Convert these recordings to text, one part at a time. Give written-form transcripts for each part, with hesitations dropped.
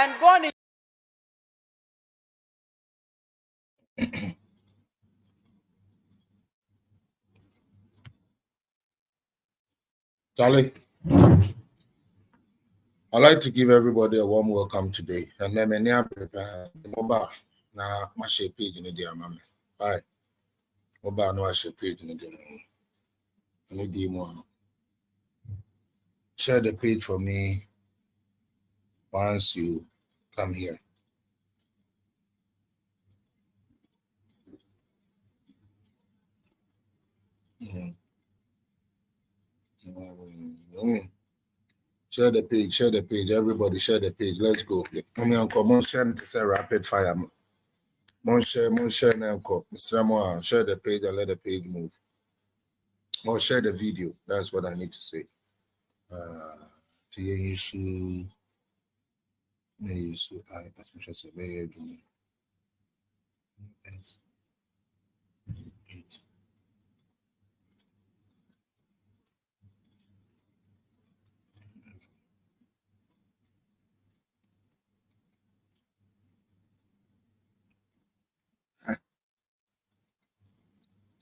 and gone. Charlie, I'd like to give everybody a warm welcome today. And then many prepare mobile now my shape page in the dear mammy. Right. Mobile no shape page in the dear. And the more. Share the page for me once you come here. Share the page, everybody share the page. Let's go. Come here, come on, share it. It's a rapid fire. Mon share, Mr. Moa, share the page and let the page move. Or share the video. That's what I need to say.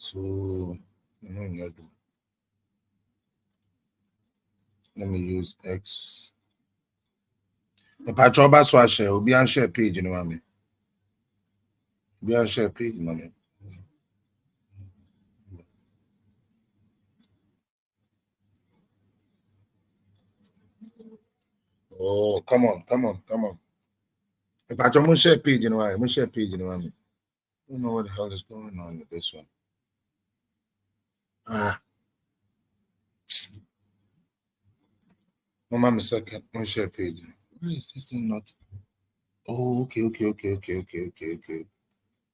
So let me use X. The Patroba Swasher will be on share page, you know what I mean? Be on share page, money. Oh, come on. The Patroba share page, you know what I mean? Share page, you know what I mean? I don't know what the hell is going on with this one. Mama, second, one share page. Why is this thing not? Oh, okay.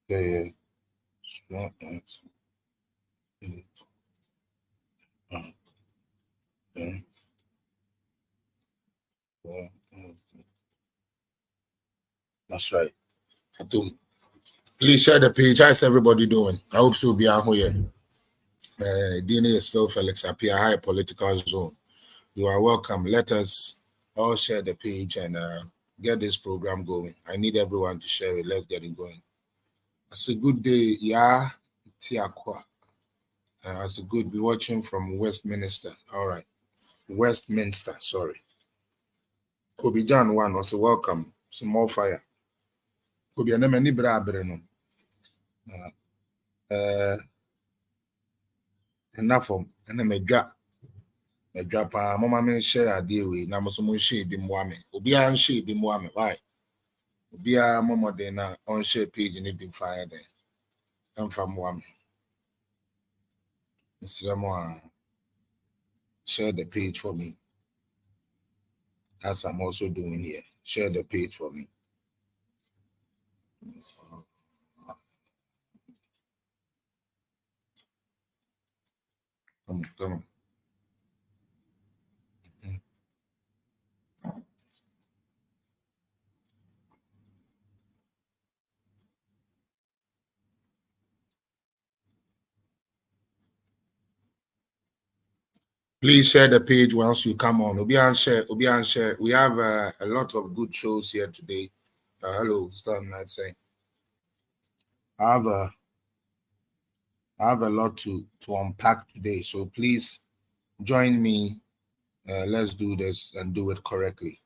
Yeah. Small X. Yeah. That's right. Please share the page. How's everybody doing? I hope so. Be out here. DNA is still Felix Apia High Political Zone. You are welcome. Let us all share the page and get this program going. I need everyone to share it. Let's get it going. It's a good day. Yeah, Tiakwa. It's a good. Be watching from Westminster. All right, Westminster. Sorry. Kobe John one was welcome. Some more fire. Kobe and many brabber. Enough of and then a drop. Mama men share a deal with Namosumun shade in Wame. Obia and shade in Wame. Why? Obia Mama Dena on share page and it been fired there. I'm from Wame. Mr. Moa, share the page for me. As I'm also doing here. Share the page for me. Come on. Please share the page once you come on. Obi and share. We have a lot of good shows here today. Hello, start night saying. I have a lot to unpack today. So please join me. Let's do this and do it correctly.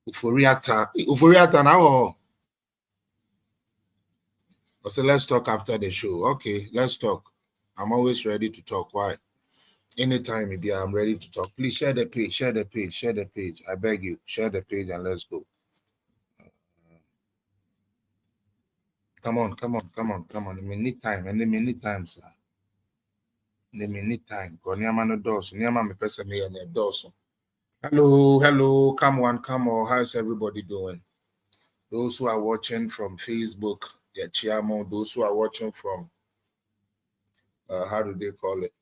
Uforiata now. So let's talk after the show. Okay, let's talk. I'm always ready to talk. Why? Anytime, maybe I'm ready to talk. Please share the page. I beg you, share the page and let's go. Come on. The minute time, and the minute time, sir. The minute time. Hello. Come on. How's everybody doing? Those who are watching from Facebook, Chiamo. Those who are watching from, how do they call it?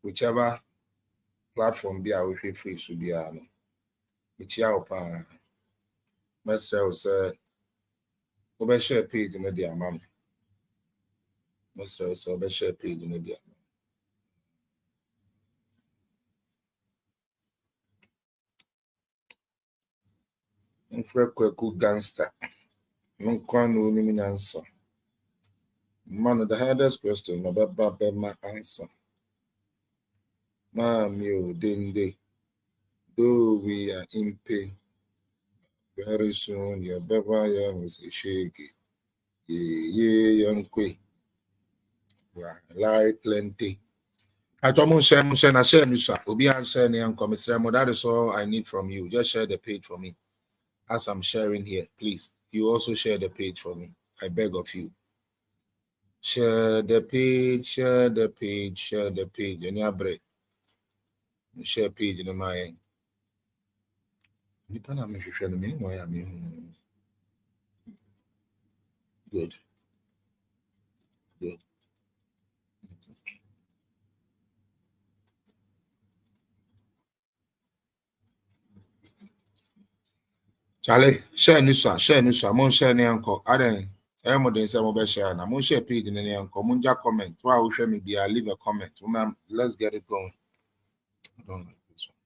Whichever platform be our free should be Mr. say, over share page in the dear mammy. Mr. over share page in the dear. Mfrekweku gangster. Nkwano ni minyansa. Man, the hardest question about my answer. Mammy, dinde. Though we are in pain, very soon your baba young is a shaky. Ye young quay. Lie plenty. I told share na share news. Obi and share ni uncle. That is all I need from you. Just share the page for me. As I'm sharing here, please. You also share the page for me. I beg of you. Share the page, share the page, share the page. And your break. Share page in my end. Good. Good. Charlie, share news, share news. Mon share ni uncle. Aden. I'm more than some of share. Mon share page in any uncle. Munja comment. Why will share me be? I leave a comment. Let's get it going. I don't like this one.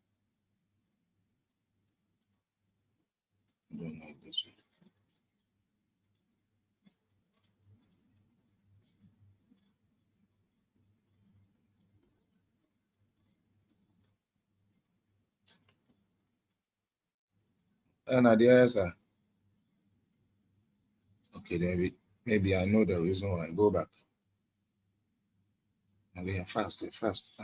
I don't like this one. And idea is okay, David. Maybe I know the reason why. Go back. And they are fast, fast.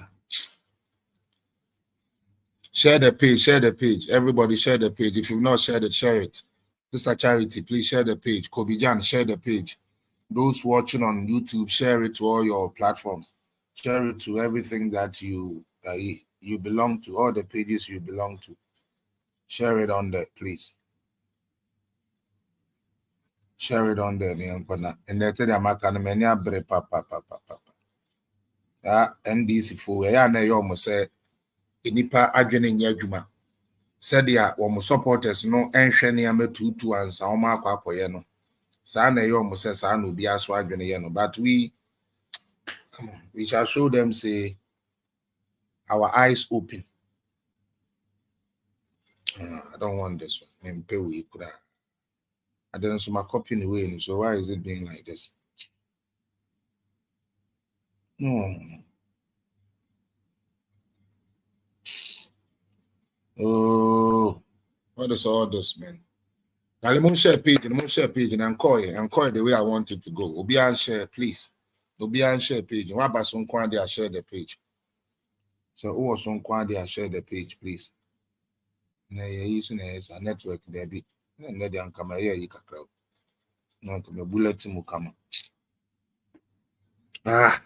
Share the page, share the page. Everybody share the page. If you've not shared it, share it. Sister Charity, please share the page. Kobe Jan, share the page. Those watching on YouTube, share it to all your platforms. Share it to everything that you belong to, all the pages you belong to. Share it on there, please. Share it on there, and they tell you, "I'm many abre papa. NDC for ya na yo mo say enipa adwene nya adwuma. Said ya wo supporters no enhwe ne amatutu ansa wo ma akwakoye no. Sa na yo mo say sa na obi aso adwene ye no, but we come on, we shall show them say our eyes open. I don't want this one. Pay we could I didn't so my copy in the way, so why is it being like this? No. Oh, what is all this, man? Now let me share page and call the way I want it to go. Obi and share, please. Obi and share page. Why about some quantity I share the page? So who was some quantity I share the page, please? Na ye using a network there be. Na the ankama here you can crowd. No come bulletin will come. Ah,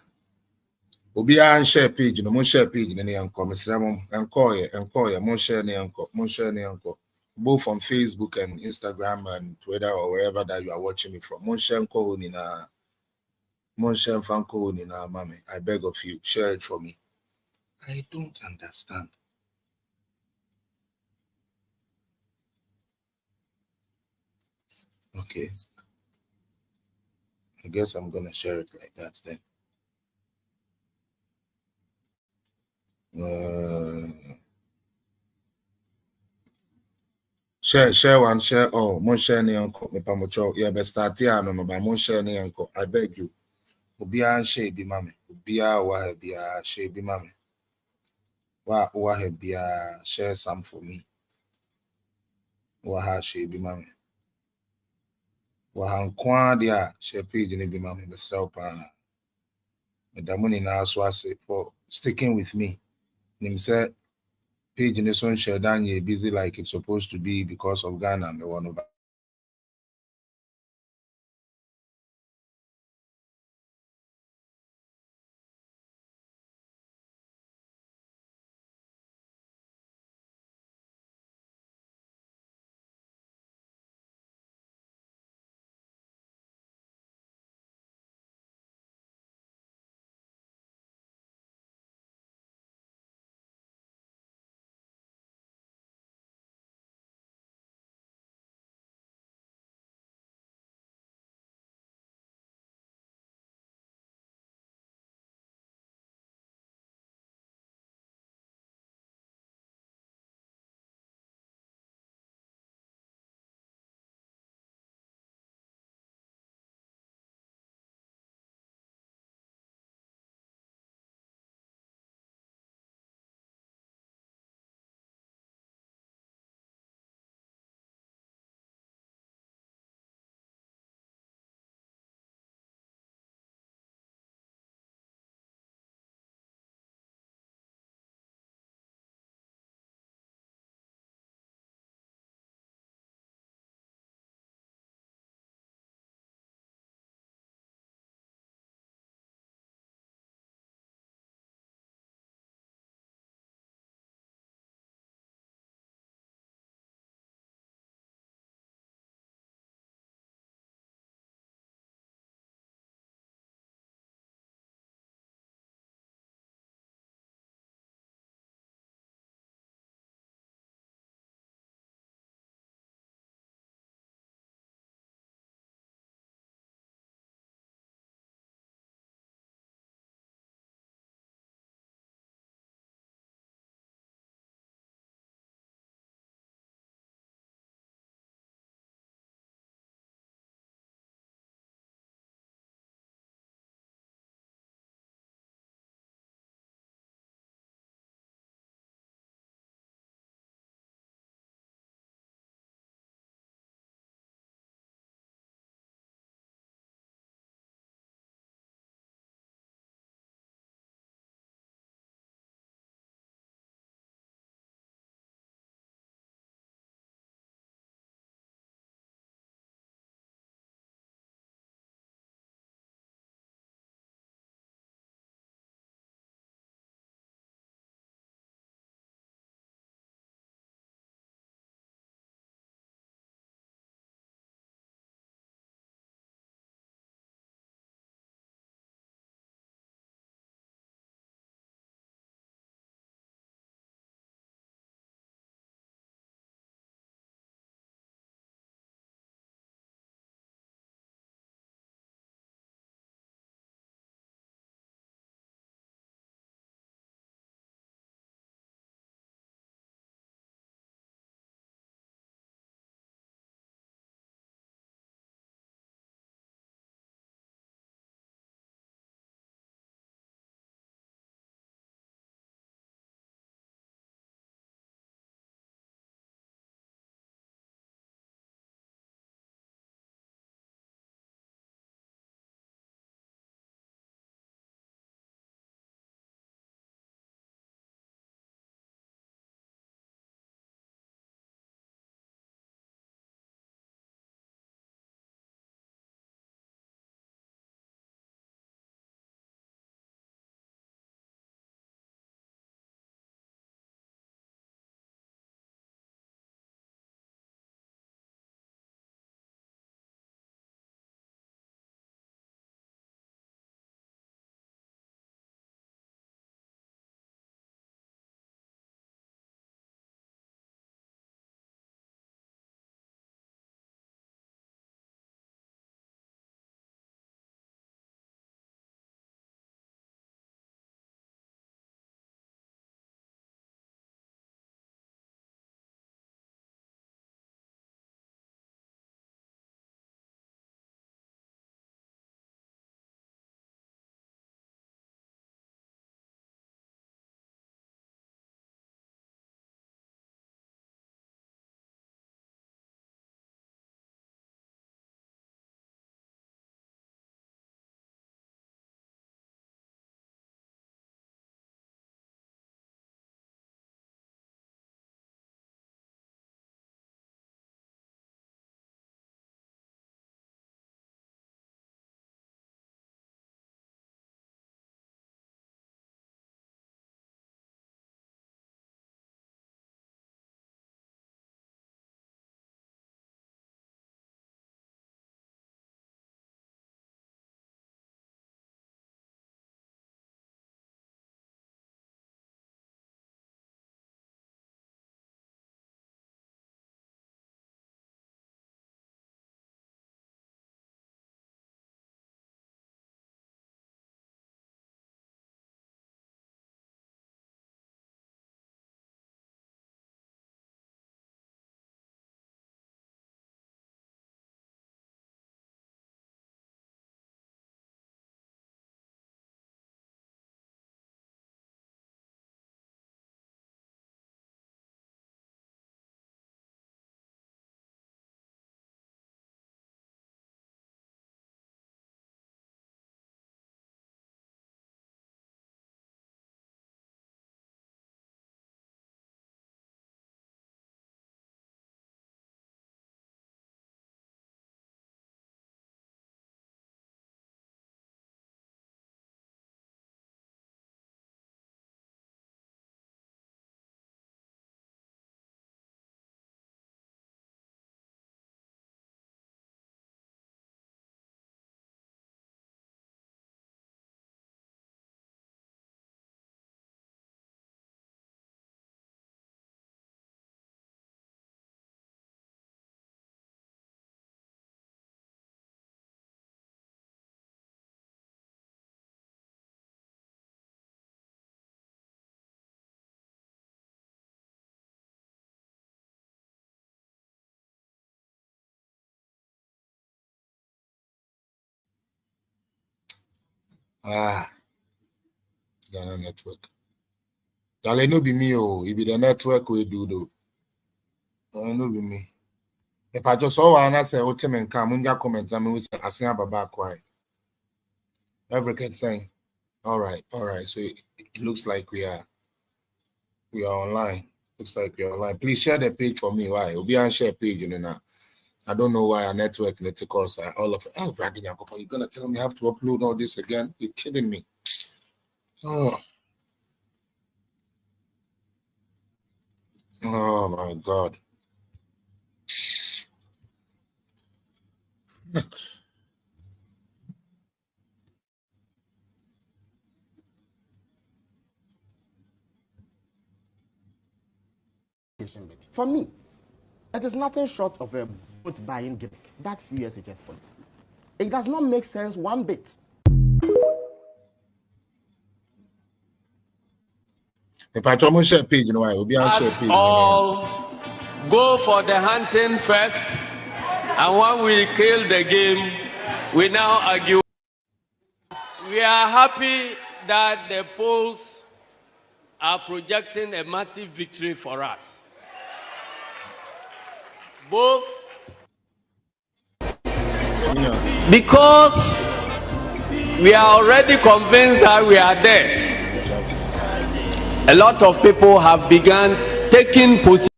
Obi and share page. No more share page. Na yanko. Mr. Ramon and call ya. More share ni yanko. More share ni yanko. Both on Facebook and Instagram and Twitter or wherever that you are watching me from. More share ko ni na. Monshem Fanko Nina Mame, I beg of you, share it for me. I don't understand. Okay. I guess I'm gonna share it like that then. Share one, share all. Mon share ni uncle, me pamocho. Yeah, but start here, no, but mon share ni uncle. I beg you. Ubia share be mame. Ubia wa bia share be mame. Wa bia share some for me. Wa share be mame. Wa nkwa dia share page ni be mame. The self Medamuni na so ase for sticking with me. Nim say page in this one share down busy like it's supposed to be because of Ghana and the one over. Ghana network. Dale no be me, oh, it be the network we do though. No be me. If I just saw one, I say, "Oh, Tim and come, when you comment, I mean, we say, I see about quiet." Every kid saying, "All right." So it looks like we are online. Looks like we are online. Please share the page for me. Why? We'll be on share page, now. I don't know why our network and it cause all of it. Oh, you're gonna tell me I have to upload all this again? You're kidding me. Oh my God. For me, it is nothing short of a vote buying gimmick. That free SHS policy. It does not make sense one bit. If I try to share page, why? We'll be on share page. All go for the hunting first, and when we kill the game, we now argue. We are happy that the polls are projecting a massive victory for us. Both because we are already convinced that we are there. A lot of people have begun taking position.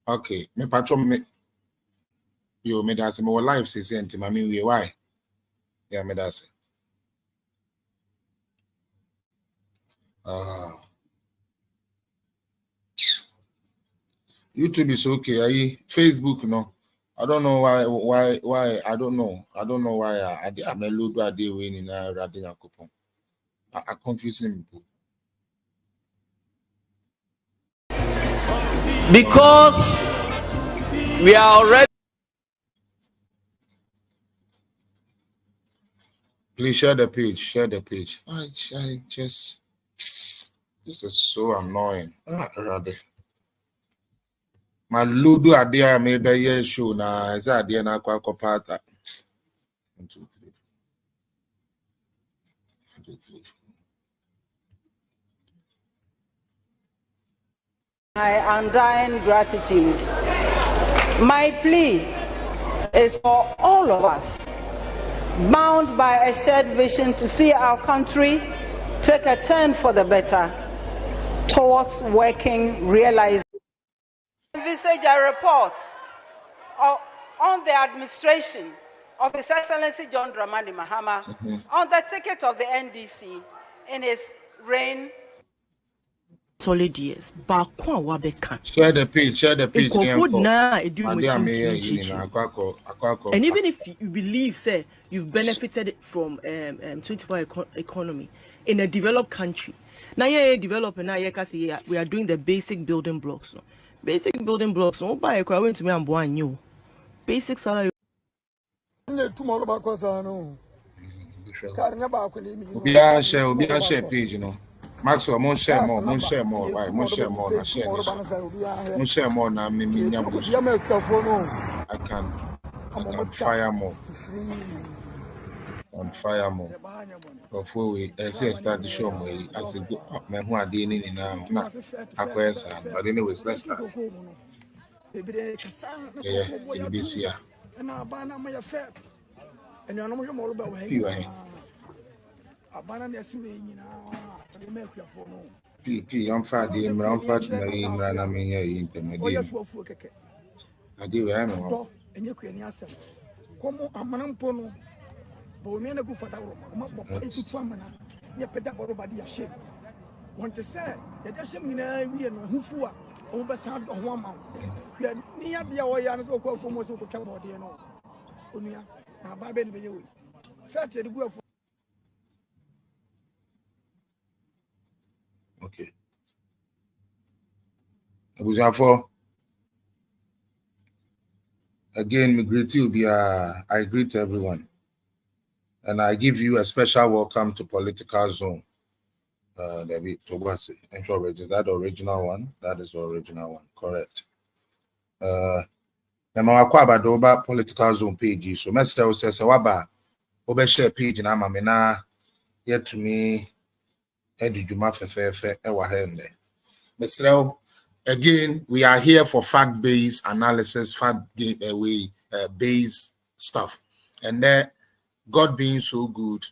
Okay, me patron me. Yo, me that's my life says anything. I mean, why? Yeah, me that's. YouTube is okay. Facebook, no. I don't know why. I don't know why I'm a load a day winning a rading a coupon. I confuse him. Because we are already. Please share the page. Share the page. I just. This is so annoying. Rather. My Ludo idea maybe a show now. Is that idea na kwa part? 1, 2, 3, 1, 2, 3. My undying gratitude. My plea is for all of us, bound by a shared vision to see our country take a turn for the better towards working, realizing. Envisage a report on the administration of His Excellency John Dramani Mahama on the ticket of the NDC in his reign. Solid years. Share the page. And even if you believe, say, you've benefited from 24 economy in a developed country. Now you're developing, now we are doing the basic building blocks. No? Basic building blocks. No, buy a car went to me and born new. Basic salary. Obi a share page, Maxwell, mon share more, right? Mon share more, na share this. Mon share more, na me I can fire more. On fire more. Before we start the show, as a go up, man, who are dealing in now, but anyways, let's start. Yeah, in this year. I'm fat, I'm fat, I'm intermediate. I do, I know. Want to say that there's some who for over sound of 1 month. Near the way I go for most of the trouble, dear. No, Unia, my baby, you. Fat to go for. Okay. Again, I greet everyone. And I give you a special welcome to Political Zone. David Tobasi. Is that the original one? That is the original one, correct. na ma wakwa abadoba political zone page so mesel se waba obe share page na ama me na yetumi eduduma fefefe e wa ha nde mesel. Again, we are here for fact-based analysis, fact-based stuff. And then, God being so good,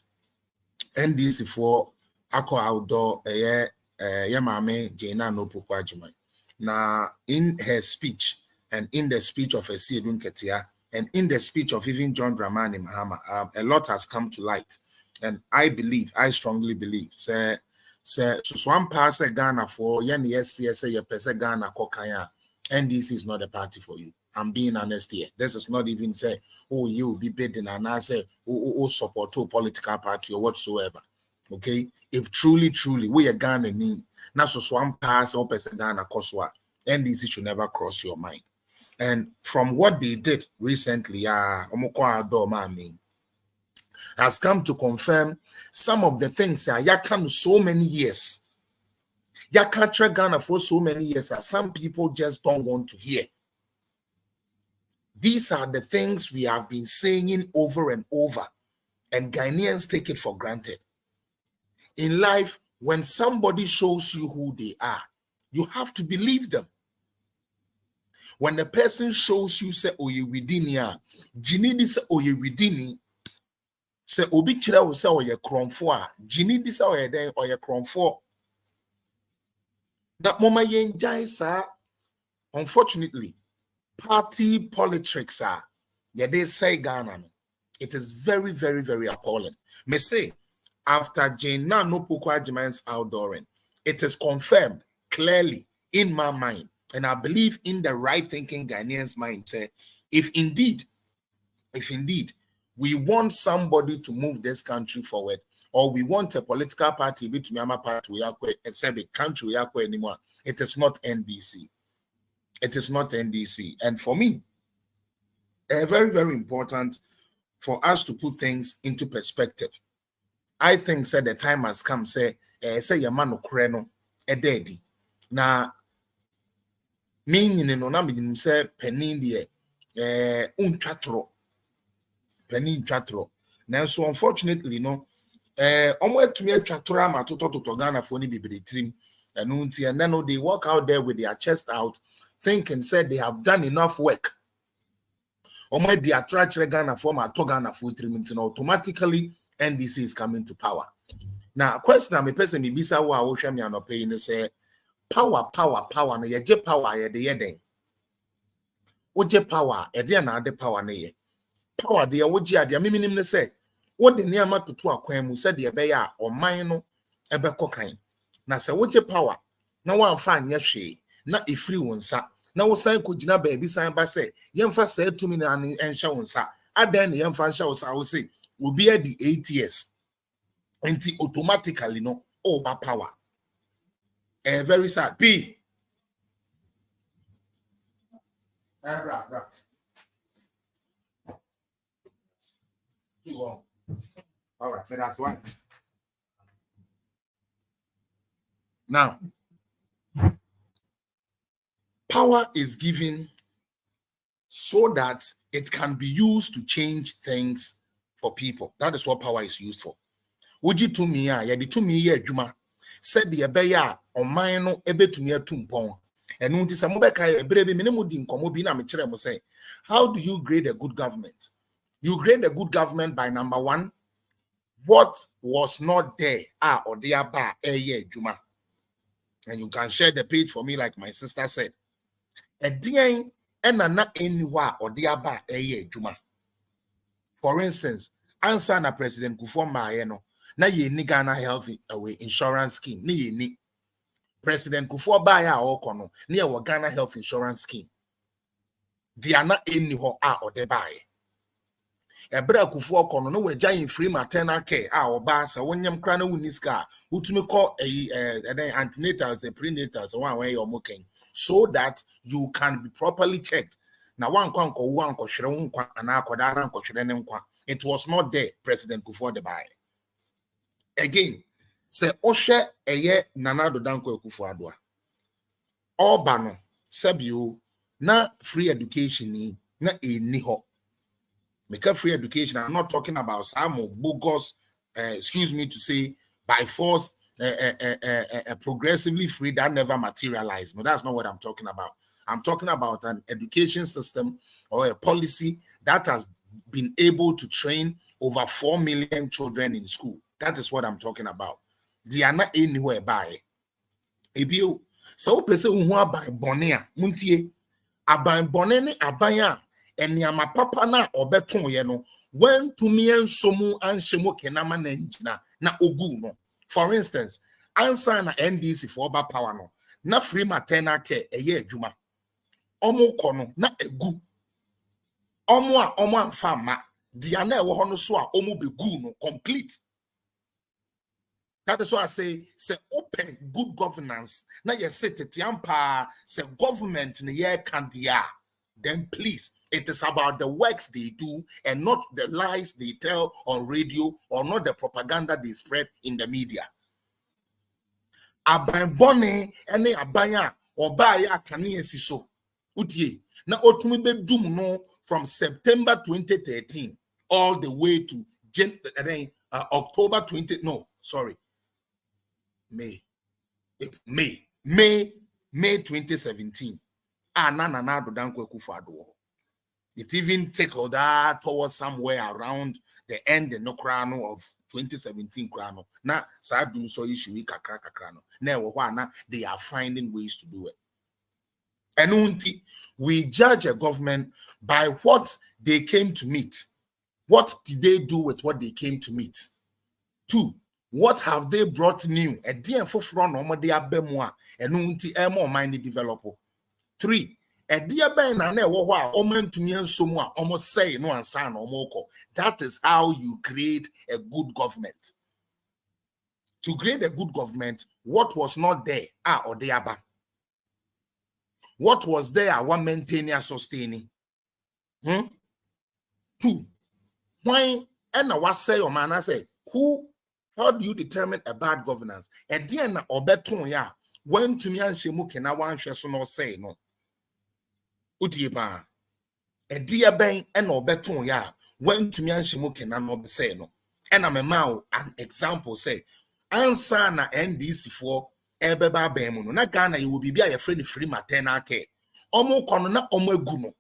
NDC for Ako Outdoor, Yamame, Jena no Pukwajiman. Now, in her speech, and in the speech of Asiedu Nketiah, and in the speech of even John Dramani Mahama, a lot has come to light. And I strongly believe, so one pass a Ghana for yes, a person Ghana kokaya, NDC is not a party for you. I'm being honest here. This is not even say, oh, you will be bidding and I say, oh, support to a political party or whatsoever. Okay, if truly we are Ghana need now so one pass or person Ghana koswa, NDC should never cross your mind. And from what they did recently, has come to confirm some of the things that come so many years. Ya capture Ghana for so many years that some people just don't want to hear. These are the things we have been saying over and over, and Ghanaians take it for granted. In life, when somebody shows you who they are, you have to believe them. When the person shows you, say, oh, you within ya, Jini this, oh, you within say obi kira wo say oye kromfo a jini di say oye den oye kromfo that mama yenjai sa. Unfortunately, party politics are they say Ghana. It is very, very, very appalling. Me say after Jena no Pukwa Jiman's outdooring, it is confirmed clearly in my mind, and I believe in the right thinking Ghanaians' mind, say if indeed we want somebody to move this country forward, or we want a political party between Myanmar party we are except a country we are anymore, it is not NDC. It is not NDC. And for me, very, very important for us to put things into perspective. I think the time has come, say your man no a daddy. Now, meaning no na me say penin die untwatro. Penin twatro. Now, so unfortunately, no, to me twatro ama to Ghana for ni bibiri and then they walk out there with their chest out, thinking said they have done enough work. They attract Ghana for my Ghana for automatically NDC is coming to power. Now, question I'm a person me bisa wa wo hwe me anope ni say power na ye je power ye de ye den. Wo je power e de na de power na ye. Power de wo je ade miminim ne say wo de niam atoto akwan mu said ye be ya oman no ebe kokan. Na say wo je power na wan fa anya hwe na e free wonsa na wo san ko gina ba bi san ba say yemfa say tumi na enhye wonsa adan ne yemfa nhye wonsa wo say obi adi 8 years until automatically no over power. Very sad. P. Too long. All right, but that's why. Now, power is given so that it can be used to change things for people. That is what power is used for. Would to me, ya di to me ye adwuma said the ebeya on mine no ebe to me tumpon. And unti sa mobeka ebrebe me mu di nkomo bi na me kire mo say, how do you grade a good government? You grade a good government by number one, what was not there or there ba eye adwuma. And you can share the page for me like my sister said. A dien enana anywhere or there ba eye adwuma. For instance, answer na President Kufuor Maayeno na ye ni Ghana health insurance scheme ni ye ni President Kufuor Baaya okono ni ye Ghana health insurance scheme dia na eni ho or de baaye ebra Kufuor kono no we giant free maternal care oba sa wonyam kra na wuniska utumi call antenatals and prenatals one way or moking so that you can be properly checked. Now one kwanko wanko hwere nkwa ana akoda na nkwa ne nkwa. It was not there, President Kufuor the Baye. Again, say Oshe eye Nanado Danko Kufuor Adwa. Obano, Sebio, na free education ni Na eni ho. Make a free education. I'm not talking about some bogus, excuse me to say, by force, progressively free that never materialized. No, that's not what I'm talking about. I'm talking about an education system or a policy that has been able to train over 4 million children in school. That is what I'm talking about. They are not anywhere by. Ebio, so pese unwa by bonea, muntie, aban bonene abaya, enyama papa na obeton ye no, when to me and somu and shemo kenama nenjina, na ogu no. For instance, answer na NDC for oba power no, na free maternal care eye adwuma. Omo kono na egu. Omo amfa ma, dia na ewo ho no so a omo begu no complete. That is why I say open good governance. Now you say Tiampa say government in the year candia. Then please, it is about the works they do and not the lies they tell on radio or not the propaganda they spread in the media. Aban bone ene abaya or baya kani siso. Utie. Na otumi be dum no from September 2013 all the way to October May 2017. It even tickled that towards somewhere around the end of 2017 krano. Na sadum so issue kakrano. Na they are finding ways to do it. And we judge a government by what they came to meet. What did they do with what they came to meet? 2, what have they brought new? A dear for front or de abemwa and more mind developer. 3, a dear ben and omen to me and someone almost say no and sign or moko. That is how you create a good government. To create a good government, what was not there? Or the aba. What was there? One maintaining sustaining. 2, why and I was say or man I say who. How do you determine a bad governance? A dear na obeton ya when to me and shemu kena wan so no say no. Utiepa. A dear ben and obeton ya when to me and shemu kena no say no. And I'm an example say answer na NDC for ebeba bemuno. Na Ghana you will be a friend free maternal care. Omo kono na omo eguno.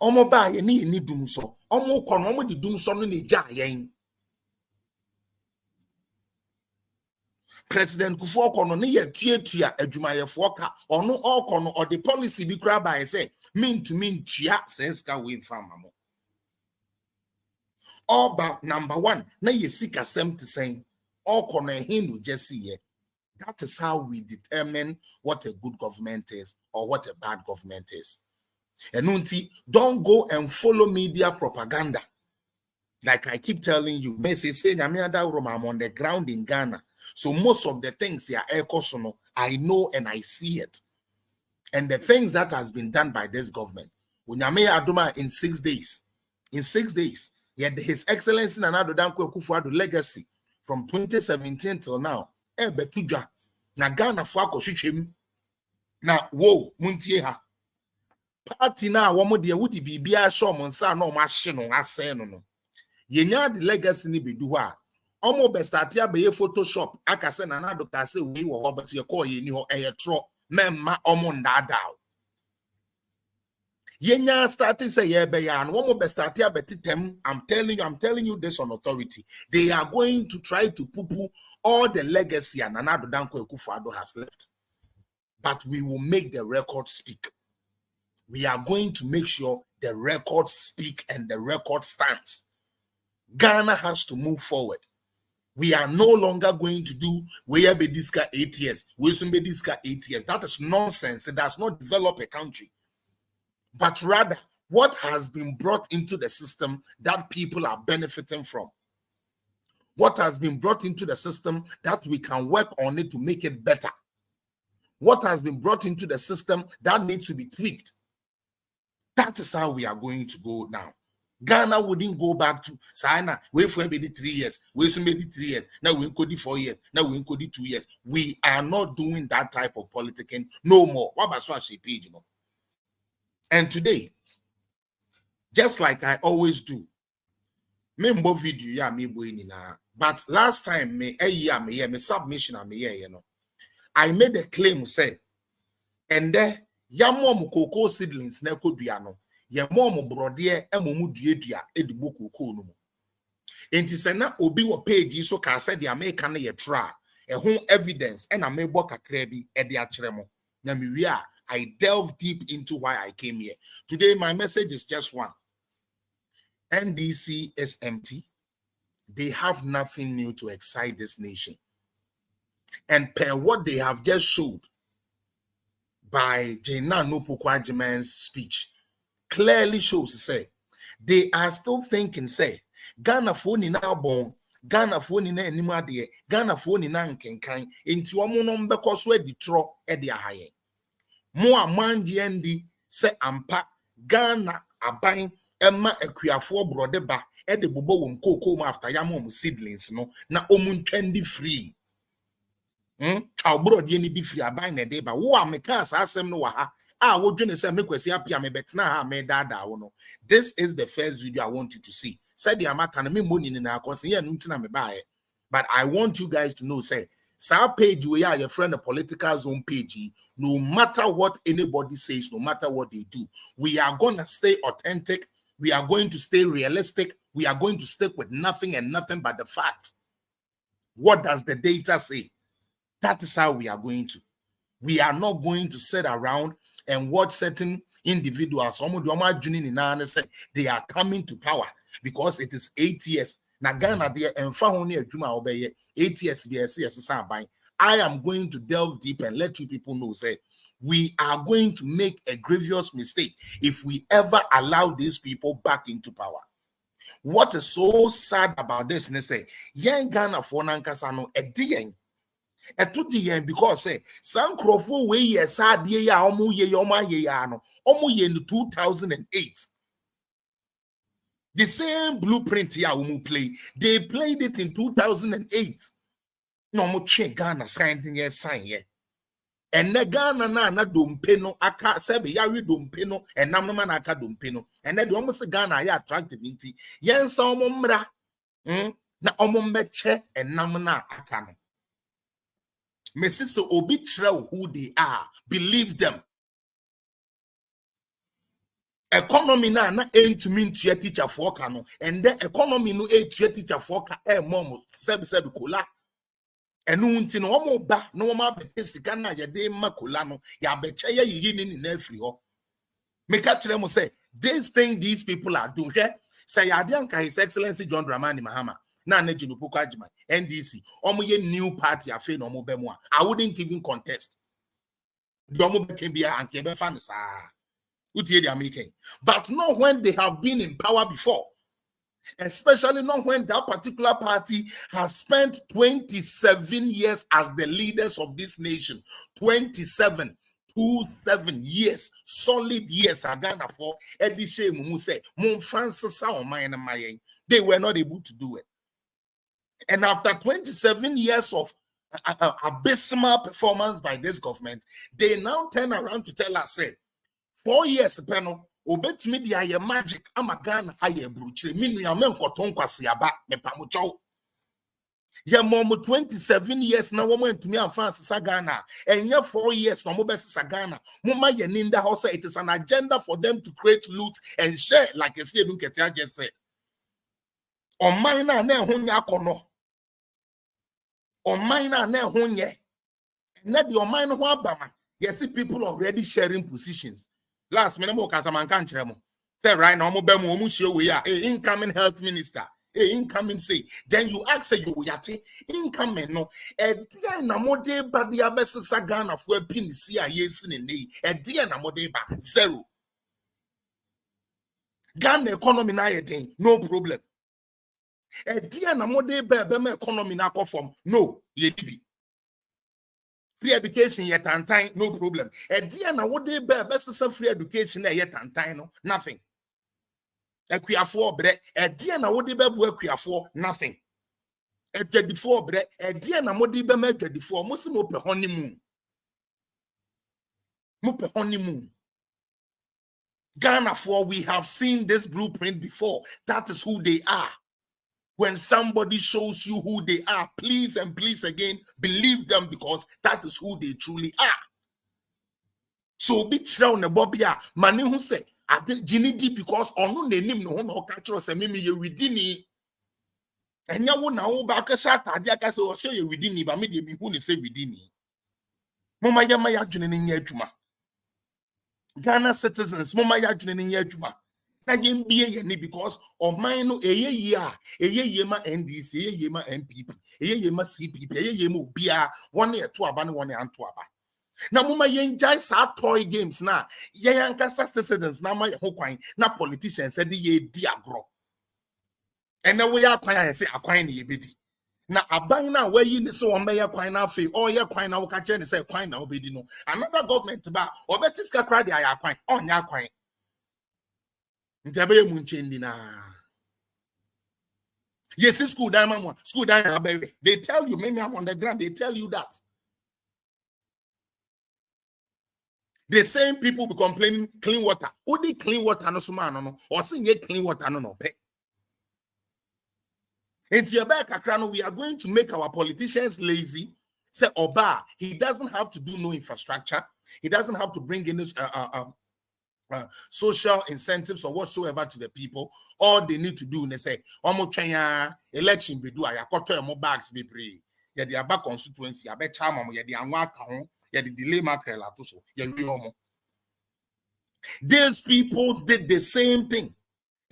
Omo ba ye ni dum so omo kono omo di dum so no ni ja yen. President Kufuor kono ne ye tuatua adwumayefo ka ono okono or the policy bi kra by say mean to mean tua sense ka we farmer mo. All about number 1 na ye sika sem to say okono hin just see ye. That is how we determine what a good government is or what a bad government is. And don't go and follow media propaganda. Like I keep telling you, I'm on the ground in Ghana. So most of the things here, I know and I see it. And the things that has been done by this government, in 6 days, he had His Excellency Nana Dankwa Akufo-Addo legacy from 2017 till now. Na Ghana fuako shichim na wo muntie ha. Party na womo de wudi bibia show monsa na o ma hye no ase no. Yenya the legacy ni be do ha. Omo be start ya be Photoshop aka se na na doctor say we wo ho but ye call ye ni ho tro memma omo ndada. Yenya starting say ye be ya no womo be start ya betitem. I'm telling you this on authority. They are going to try to poo-poo all the legacy and Nana Dankwa Akufo-Addo has left. But we will make the record speak. We are going to make sure the record speak and the record stands. Ghana has to move forward. We are no longer going to do where be this guy 8 years, we soon be this guy 8 years. That is nonsense. It does not develop a country. But rather, what has been brought into the system that people are benefiting from? What has been brought into the system that we can work on it to make it better? What has been brought into the system that needs to be tweaked? That is how we are going to go now. Ghana wouldn't go back to Sana. We for maybe 3 years. We for maybe 3 years. Now we could do 4 years. Now we could do 2 years. We are not doing that type of politicking no more. What about page, you know? And today, just like I always do, me mbo video ya me boy na. But last time me submission I made a claim say, and there ya mom cocoa seedlings na koduano, ya mom brode emumu duedua edibo cocoa no mu. Enti se na obi wo page so ka say the American ye tra evidence and amebo kakra bi e de akere mo. Na me wi a I delve deep into why I came here. Today my message is just one. NDC is empty. They have nothing new to excite this nation. And per what they have just showed by Jaina Nopukwajiman's speech, clearly shows, say, they are still thinking, say, Ghana phone in our bone, Ghana phone in any madie, Ghana phone in Ankenkai, into a monombe coswe ditro edia high. More manjiendi, say ampa, Ghana abine, Emma equiafo brodeba, ede bobo won koko after yamom seedlings, no, na omuntendi free. Our brother ni be free aban na day ba wo ameka asem no wa ha wo dwene se mekwasi apia me betna ha me dada wo no. This is the first video I want you to see. Said the amaka na me money na akose ye no ntina me ba e. But I want you guys to know, say, sa page we are your friend, the political zone page, no matter what anybody says, no matter what they do, we are going to stay authentic, we are going to stay realistic, we are going to stick with nothing and nothing but the fact. What does the data say? That is how we are going to. We are not going to sit around and watch certain individuals. They are coming to power because it is 8 years. Na Ghana there and 8 years. I am going to delve deep and let you people know, say, we are going to make a grievous mistake if we ever allow these people back into power. What is so sad about this? Say, young Ghana for Nankasano, because say some crofo way yes ya omu ye yoma ye ya no omu ye in 2008. The same blueprint here we play. They played it in 2008. No mo che Ghana sign ye sign ye. And the Ghana na dompeno aka sebe ya we dompeno and nam no man aka dompeno. And then almost Ghana ya attractive inti. Yen sa omo mra na omo meche and nam na aka no. Mesiso obi trell who they are, believe them. Economy na aim to mean to teacher for kano, and then economy no aim to teacher for ka mom sebi kola. Enu nti no omo ba no ma betisika na ye de makola no ya beche ye yini na afri ho. Make a tell say this thing these people are doing. Say Yadianka His Excellency John Dramani Mahama. Na Nejinu Pukajima, NDC, omoye new party afe no mo bemwa. I wouldn't even contest. Domo can be and kebe fans utie they are making. But not when they have been in power before. Especially not when that particular party has spent 27 years as the leaders of this nation. 27 years, solid years. Agana for Edishe Mumuse, Mon Francis, they were not able to do it. And after 27 years of abysmal performance by this government, they now turn around to tell us, say, 4 years, Peno, obet media ye magic, Amagana, aye bruche, minu ya men kotonkwa siyaba, me pamucho. Ye momo 27 years na woman to me and fancy Sagana, and ye 4 years na mobesi Sagana, muma ye ninda house, it is an agenda for them to create loot and share, like Asiedu Nketiah just said. On mine na hunya kono. On mine na hunye. Not your mind wabama. You see people already sharing positions. Last minute mo kasaman kanchiremo. Say right now mo bemu omuchio we are a incoming health minister. A incoming say. Then you ask you yati incoming no. E dia na mode ba dia bese Ghana for pinisi a yesin ne. E dia na mode ba zero. Ghana economy na yedin no problem. E dia na mode ba be me economy na perform no yedibi. Free education yet and time, no problem. A dear na what they bear best free education yet and time, no nothing. A queer for bread, a dear na what they bear work for nothing. A 24 bread, a dear na what they bear make 24, Muslim open honeymoon. Mupe honeymoon. Ghana for we have seen this blueprint before. That is who they are. When somebody shows you who they are, please and please again, believe them because that is who they truly are. So be on the Bobia, Mani who say, I think Ginidi because on the name no catch us and maybe you within it. And you won't know back a shot. I guess I say you within it, but maybe who say within it. Mama Yamaya Junin Yajuma. Ghana citizens, Mama Yajunin Yajuma. Be because of mine no a year ma NDC, a year ma MPP, a year ma CPP, a year mo bia 1 year to abandon 1 year and to aba. Now, mama enjoy sa toy games na yankasa citizens na ma hokwan na politicians said ye di agro. And then we are kwanya say akwan ye bedi. Na aban na we yi so on meya kwan na fe or ye kwan na wo ka che ne say kwan na obedi no. Another government ba obetiska kra dia ya kwan onya kwan. Ntabe munchendi na. Yes, school diamond, school diamond. They tell you, maybe I'm on the ground, they tell you that. The same people be complaining clean water. Only clean water no suma no or sing clean water no pay. Into your back, we are going to make our politicians lazy. Say Oba, he doesn't have to do no infrastructure. He doesn't have to bring in this social incentives or whatsoever to the people. All they need to do, they say, election be do I got more bags be pray. Yeah, the back constituency, I bet charm, yeah, the anwaka, yeah, the delay mackerel, yeah, these people did the same thing.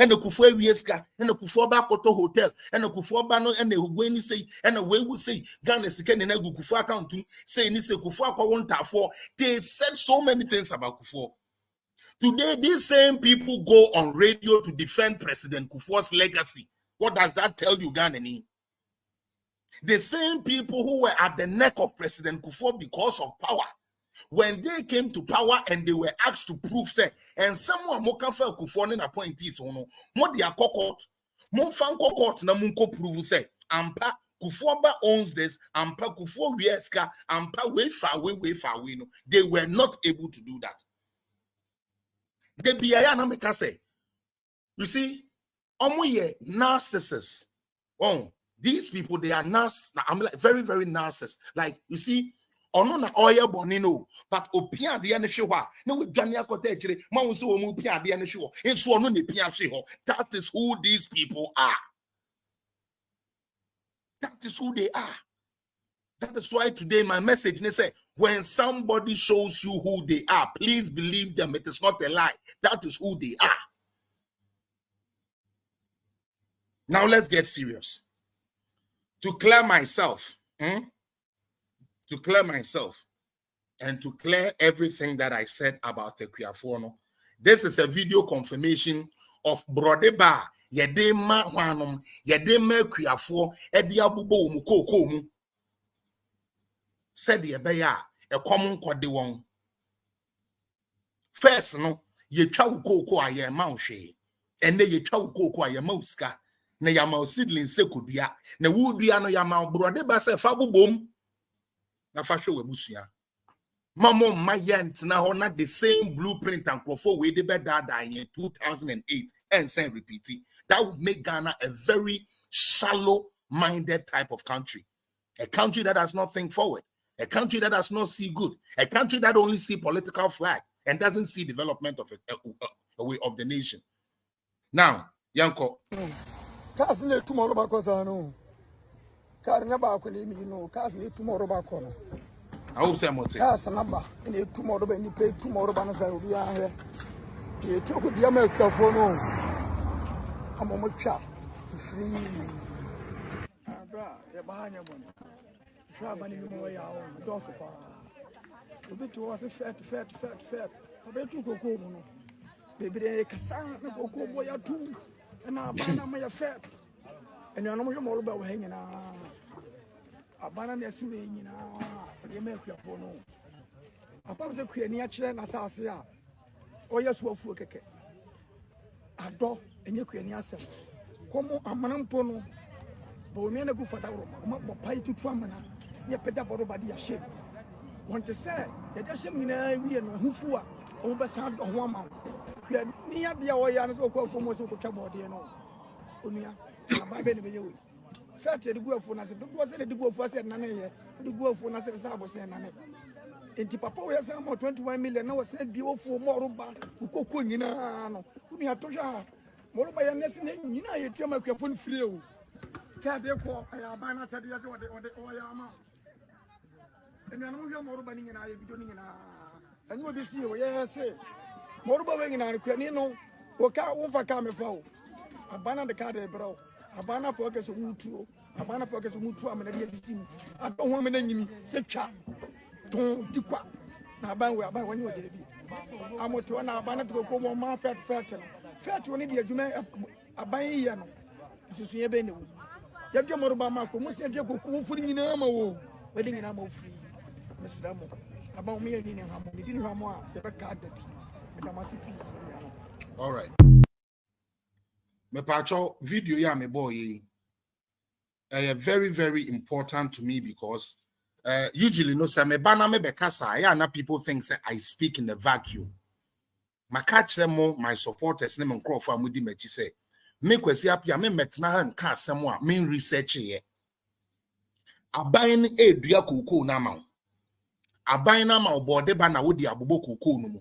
And the Kufwe Wieska, and the Kufoba Koto Hotel, and the Kufobano, and the Hugweni say, and the way we say, Ghana Sikan and Kufa County, saying this Kufa won't for. They said so many things about Kufo. Today, these same people go on radio to defend President Kufuor's legacy. What does that tell you, Ghanaian? The same people who were at the neck of President Kufuor because of power, when they came to power and they were asked to prove, say, and someone moka for Kufuor in appointees, no, mo dia court, mo fan court na munko prove, say, ampa Kufuor owns this, ampa Kufuor Wieska, ampa way far away, no. They were not able to do that. The BIA say, you see, narcissists. Oh, these people, they are I'm like very, very narcissist. Like, you see, na oya bonino, but opia de aneshiwa. No, we Gania Cotage, Mount Mupia de aneshiwa. It's one on the Piashiho. That is who these people are. That is who they are. That is why today my message, they say, when somebody shows you who they are, please believe them. It is not a lie. That is who they are. Now let's get serious. To clear myself, and to clear everything that I said about the Kriafono, this is a video confirmation of Brodeba, Yedema Wanum, Yedema Kriafo, Ediabubo Mukokomu. Said the Abaya, a common quad one. First, no, ye chow cocoa a ye moushe, and then ye chow cocoa a ye mouska, ne yamau seedling secudia, ne wood no yamau brother bass a fabu boom. Na fasho webusia. Mamo my yant now not the same blueprint and profile way the bed in 2008 and send repeating. That would make Ghana a very shallow-minded type of country. A country that does not think forward. A country that does not see good. A country that only see political flag and doesn't see development of a way of the nation. Now, Yanko. Castle tomorrow back was no. Carnaba could know, Castle tomorrow back on. I hope some more. Castle number and tomorrow when you pay tomorrow banner. We are here. You took the America for no. I'm on my chat. Free. Behind your money. Traveling in way out. Don't support. A bit was a fat. A bit too cocoa. Baby, they can cocoa boy or two. And I'll banana my fat. And you're not more about hanging out. A banana swing now. You make your phone. A papa a queer near China, Sasia. Or yes, what for cake. A dog and you queer near some. Come on, a man pono. But we may not go for that room. I'm not pay to Tramana. You put up over ship. Want to say, that doesn't mean we are who for over sound of 1 month. Near the Oyan so called for most of the trouble, no. Unia, my baby. Fat the go for us, it was a go for us and none, the go for us as I was saying. And Papa was some 21 million. I was said, be for more who cook in a Unia Tosha. More by a lesson, you know, you come up your phone free. Can't be called a banner said yes or the Oyama. And I know you're more banning and I be doing and what this year, yes, more banning and I can work out over camera for a banner the card, bro. A banner focus on Mutu, a banner focus on Mutu. I'm going to see. I don't want me say chat. Don't do what. Now, ban where by when you did. I'm going to run a banner to go home on my fat. Fat when it is a buying yano. This is your benefit. You have more about Marco, most of you go putting in ammo, wedding in ammo free. Mr. Ramo, about me and in Hamon, you didn't have more, the back card. All right. Me pacho video ya me boy very, very important to me because usually no say me bana me bekasa ya na people think say I speak in a vacuum. Ma catch them more my supporters name and crowd for amudi mechi say me kwesi apia me metna ha nka asem a me research ye aban edua koko na ma aban na ma obode ba na wodi abobo koko no mu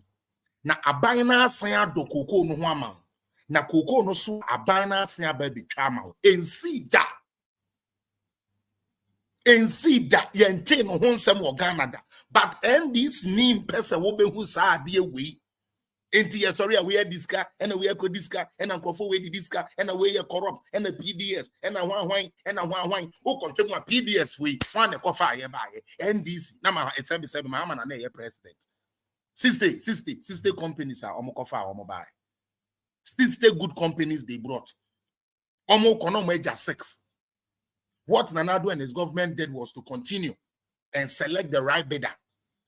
na aban na asan ado koko no ho ama na koko no so aban na asan aba bitwa ama ensi da yente no ho nsem wo Ghana da but this name person wo be hu sa ade we enti ye sorry we this car and we ko this car and ankofo we this car and we corrupt and a PDS and a hwan who control PDS we one e kofa ye ba ye NDC na ma e say ma ama na ye president 60 companies are omo kofa omo buy 60 good companies they brought omo kono mo eja 6. What Nanado and his government did was to continue and select the right bidder.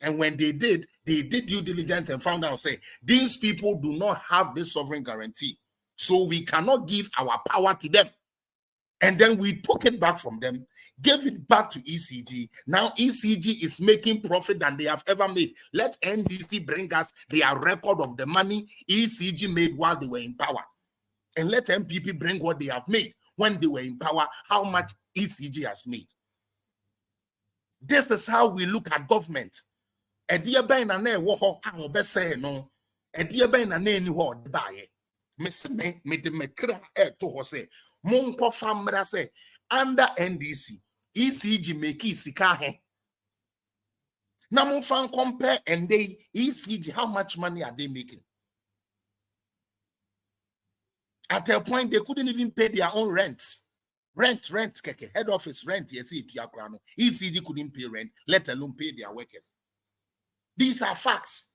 And when they did due diligence and found out, say, these people do not have this sovereign guarantee. So we cannot give our power to them. And then we took it back from them, gave it back to ECG. Now ECG is making profit than they have ever made. Let NDC bring us their record of the money ECG made while they were in power. And let MPP bring what they have made when they were in power, how much ECG has made. This is how we look at government. A dear Ben and a woho, I will say no. A dear Ben and any word by Miss Me, made the Mekra to say, Monko Famra say, under NDC, ECG make Sikahe. Now, Monfan compare and they ECG, how much money are they making? At a point, they couldn't even pay their own rent. Rent, keke, head office rent, yes, ECG couldn't pay rent, let alone pay their workers. These are facts.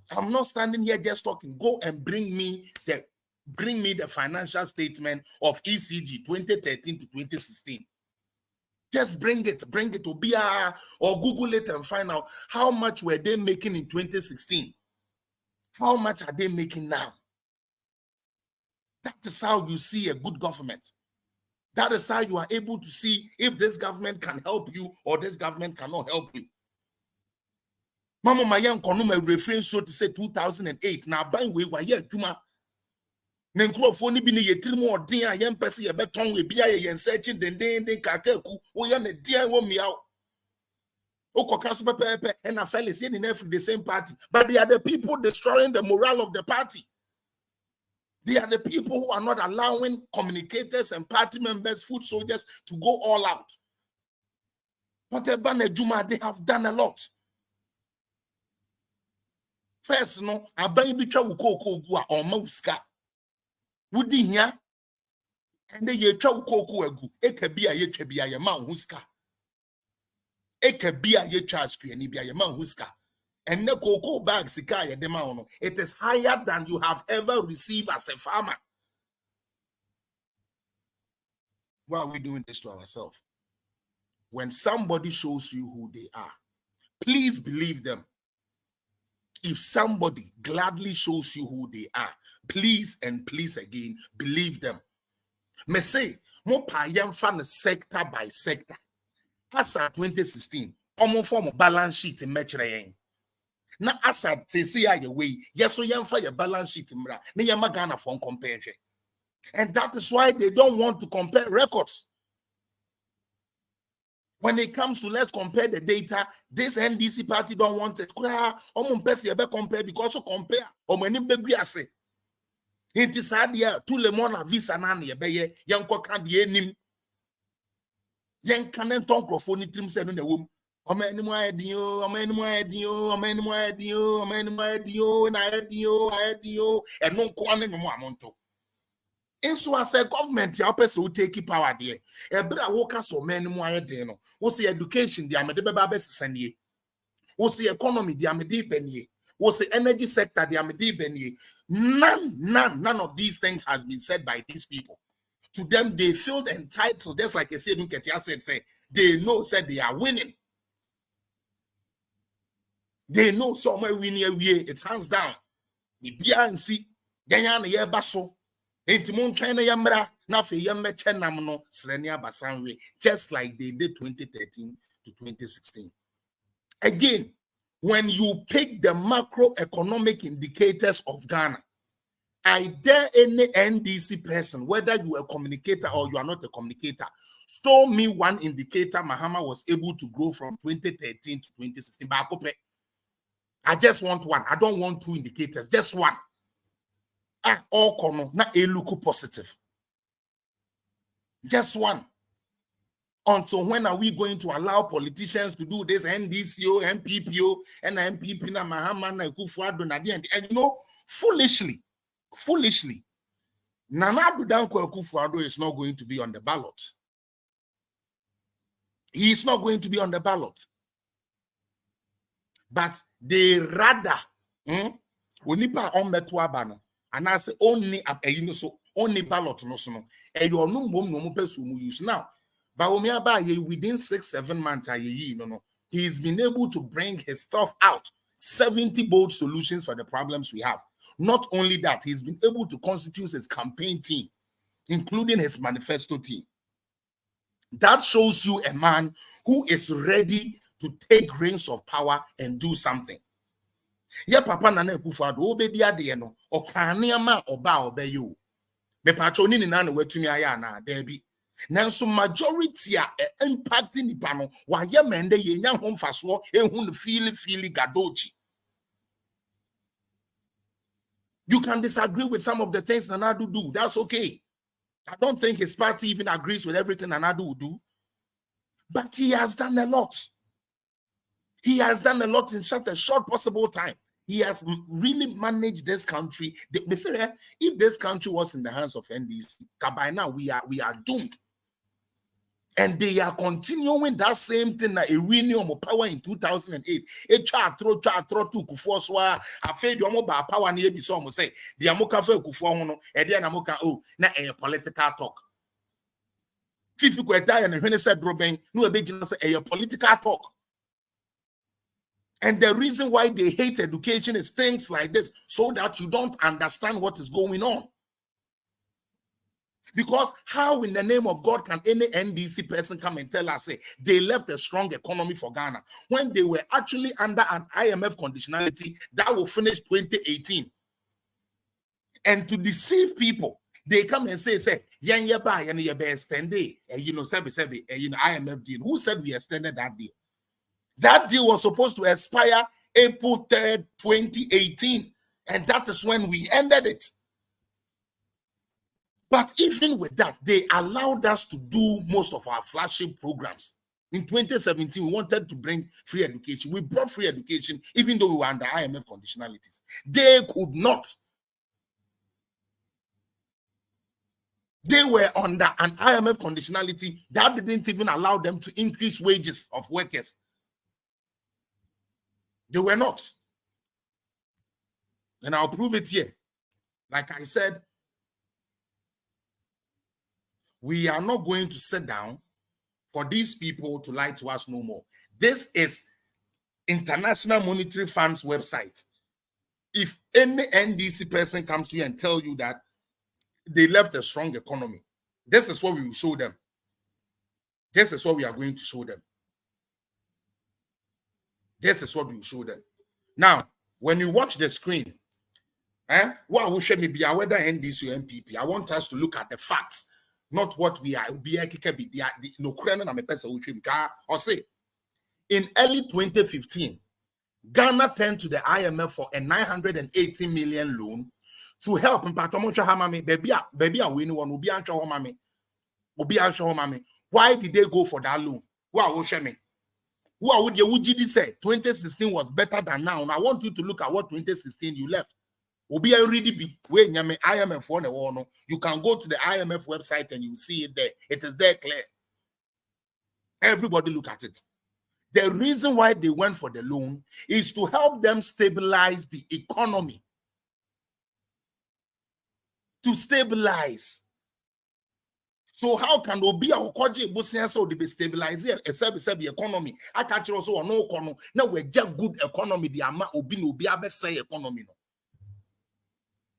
I'm not standing here just talking. Go and bring me the financial statement of ECG 2013 to 2016. Just bring it to BR or Google it and find out how much were they making in 2016. How much are they making now? That is how you see a good government. That is how you are able to see if this government can help you or this government cannot help you. Mama Mayan Konuma reference so to say 2008. Now, by way, why yeah, Juma. Nencrophone be near 3 more dear young person, a beton will be a searching the day and Kakeku, or yan a dear woman out. Okokasu Pepe and a fellow in every the same party, but they are the people destroying the morale of the party. They are the people who are not allowing communicators and party members, food soldiers to go all out. But Juma, they have done a lot. First, no, a baby chow cocoa or mouska. Would here and they ye chow cocoa egu, ekabia ye trebia ye man huska. Ekabia ye chasku and ibia ye man huska. And the cocoa bag sikaya demano. It is higher than you have ever received as a farmer. Why are we doing this to ourselves? When somebody shows you who they are, please believe them. If somebody gladly shows you who they are, please and please again, believe them. Me say, mo pa yam fan sector by sector. As at 2016, common form of balance sheet in measuring. Na asad say see your way. Yes, so you for your balance sheet mra. Na you magana for compare. And that is why they don't want to compare records. When it comes to let's compare the data, this NDC party don't want it. Compare because of compare. Or when you say, it is sad here. Tout le monde a vu ça nan yebeye. Yanko kan die nim. Yan kanen ton krofoni trim se no na wom. Omeni mo adio, omeni mo adio, omeni mo adio, omeni mo adio, na adio, and no ko ane no mo amonto. And so as a government, your person will take power there. A better worker so many more no. What's the education? The Amede Babes Sanye. What's the economy? The Amede Benye. What's the energy sector? The Amede Benye. None of these things has been said by these people. To them, they feel entitled, just like Asiedu Nketiah said, they know said they are winning. They know somewhere winning it's hands down. We be and see. Ganyan ye baso. Intimon China Yamra, Nafi Yamme Chenamno, Srenia Basanwe, just like they did 2013 to 2016. Again, when you pick the macroeconomic indicators of Ghana, I dare any NDC person, whether you are a communicator or you are not a communicator, show me one indicator Mahama was able to grow from 2013 to 2016. I just want one. I don't want two indicators, just one. All kono na look positive. Just one. Until when are we going to allow politicians to do this NDCO, MPPO, and MPP na Mahama na Kufuado na and you know, foolishly, Nana Danko Kufuado is not going to be on the ballot. He is not going to be on the ballot. But they rather Unipa on Metuabano. And I say only only ballot no so no. And you no person use now. But within 6-7 months, he's been able to bring his stuff out. 70 bold solutions for the problems we have. Not only that, he's been able to constitute his campaign team, including his manifesto team. That shows you a man who is ready to take reins of power and do something. Ya papa na Kufuado obedia de no okaniama oba obeyo me pacho ni na watumi aya na debi nanso majority a impact ni pa no wa ye mende ye nya ho mfaso ehun feel gadochi. You can disagree with some of the things Nanadu do. That's okay. I don't think his party even agrees with everything Nanadu will do, but he has done a lot. He has done a lot in such a short possible time. He has really managed this country. If this country was in the hands of NDC, by now we are doomed. And they are continuing that same thing that a renewal of power in 2008. A chart throw to Kufuoswa, a fed your mobile power near the song say, the Amoka Kufuano, and then Amoka, not a political talk. Fifi Nketiah and when he said, Robin, no, a big a political talk. And the reason why they hate education is things like this, so that you don't understand what is going on. Because how in the name of God can any NDC person come and tell us, say, they left a strong economy for Ghana, when they were actually under an IMF conditionality that will finish 2018. And to deceive people, they come and say, IMF deal. Who said we extended that deal? That deal was supposed to expire April 3rd, 2018. And that is when we ended it. But even with that, they allowed us to do most of our flagship programs. In 2017, we wanted to bring free education. We brought free education, even though we were under IMF conditionalities. They could not. They were under an IMF conditionality that didn't even allow them to increase wages of workers. They were not. And I'll prove it here. Like I said, we are not going to sit down for these people to lie to us no more. This is International Monetary Fund's website. If any NDC person comes to you and tell you that they left a strong economy, this is what we will show them. This is what we are going to show them. This is what we will show them. Now, when you watch the screen, what will show me be whether NDC or MPP, I want us to look at the facts, not what we are. Or say, in early 2015, Ghana turned to the IMF for a 980 million loan to help. Why did they go for that loan? What would you say? 2016 was better than now. And I want you to look at what 2016 you left. IMF. You can go to the IMF website and you see it there. It is there clear. Everybody look at it. The reason why they went for the loan is to help them stabilize the economy. To stabilize. So how can Obi Okoji Busia so they be stabilizing the economy? I catch you also no economy. Now we're just good economy. The ama Obi no be able say economy.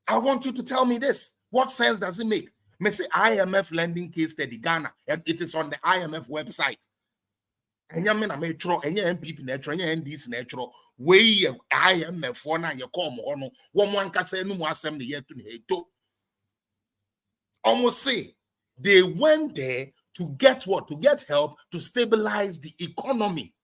I want you to tell me this. What sense does it make? Me say IMF lending case study Ghana, and it is on the IMF website. And you mean I may throw any MPP natural, any NDC natural. We IMF for now you come on. One can say no more assembly yet to almost say. They went there to get what? To get help to stabilize the economy.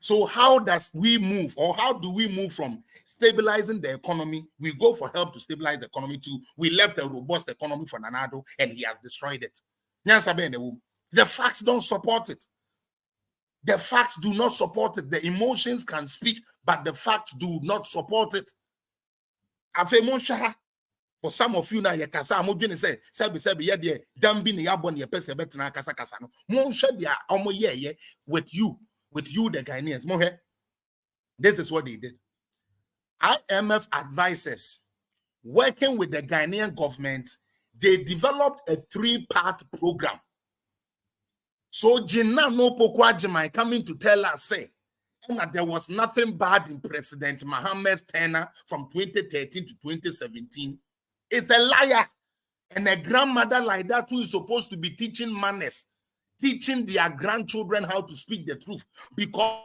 So how does we move, or how do we move from stabilizing the economy? We go for help to stabilize the economy to we left a robust economy for Nanado and he has destroyed it. The facts don't support it. The facts do not support it. The emotions can speak, but the facts do not support it. For some of you now, you can say, I'm going to say, yeah, damn, be your bonny, a person better than Casacasano. Mon shed ya, with you, the Ghanaians. This is what they did. IMF advisors, working with the Ghanaian government, they developed a 3-part program. So, Jina no Pokwajimai coming to tell us, say, that there was nothing bad in President Mohammed's tenure from 2013 to 2017. Is a liar, and a grandmother like that who is supposed to be teaching manners, teaching their grandchildren how to speak the truth, because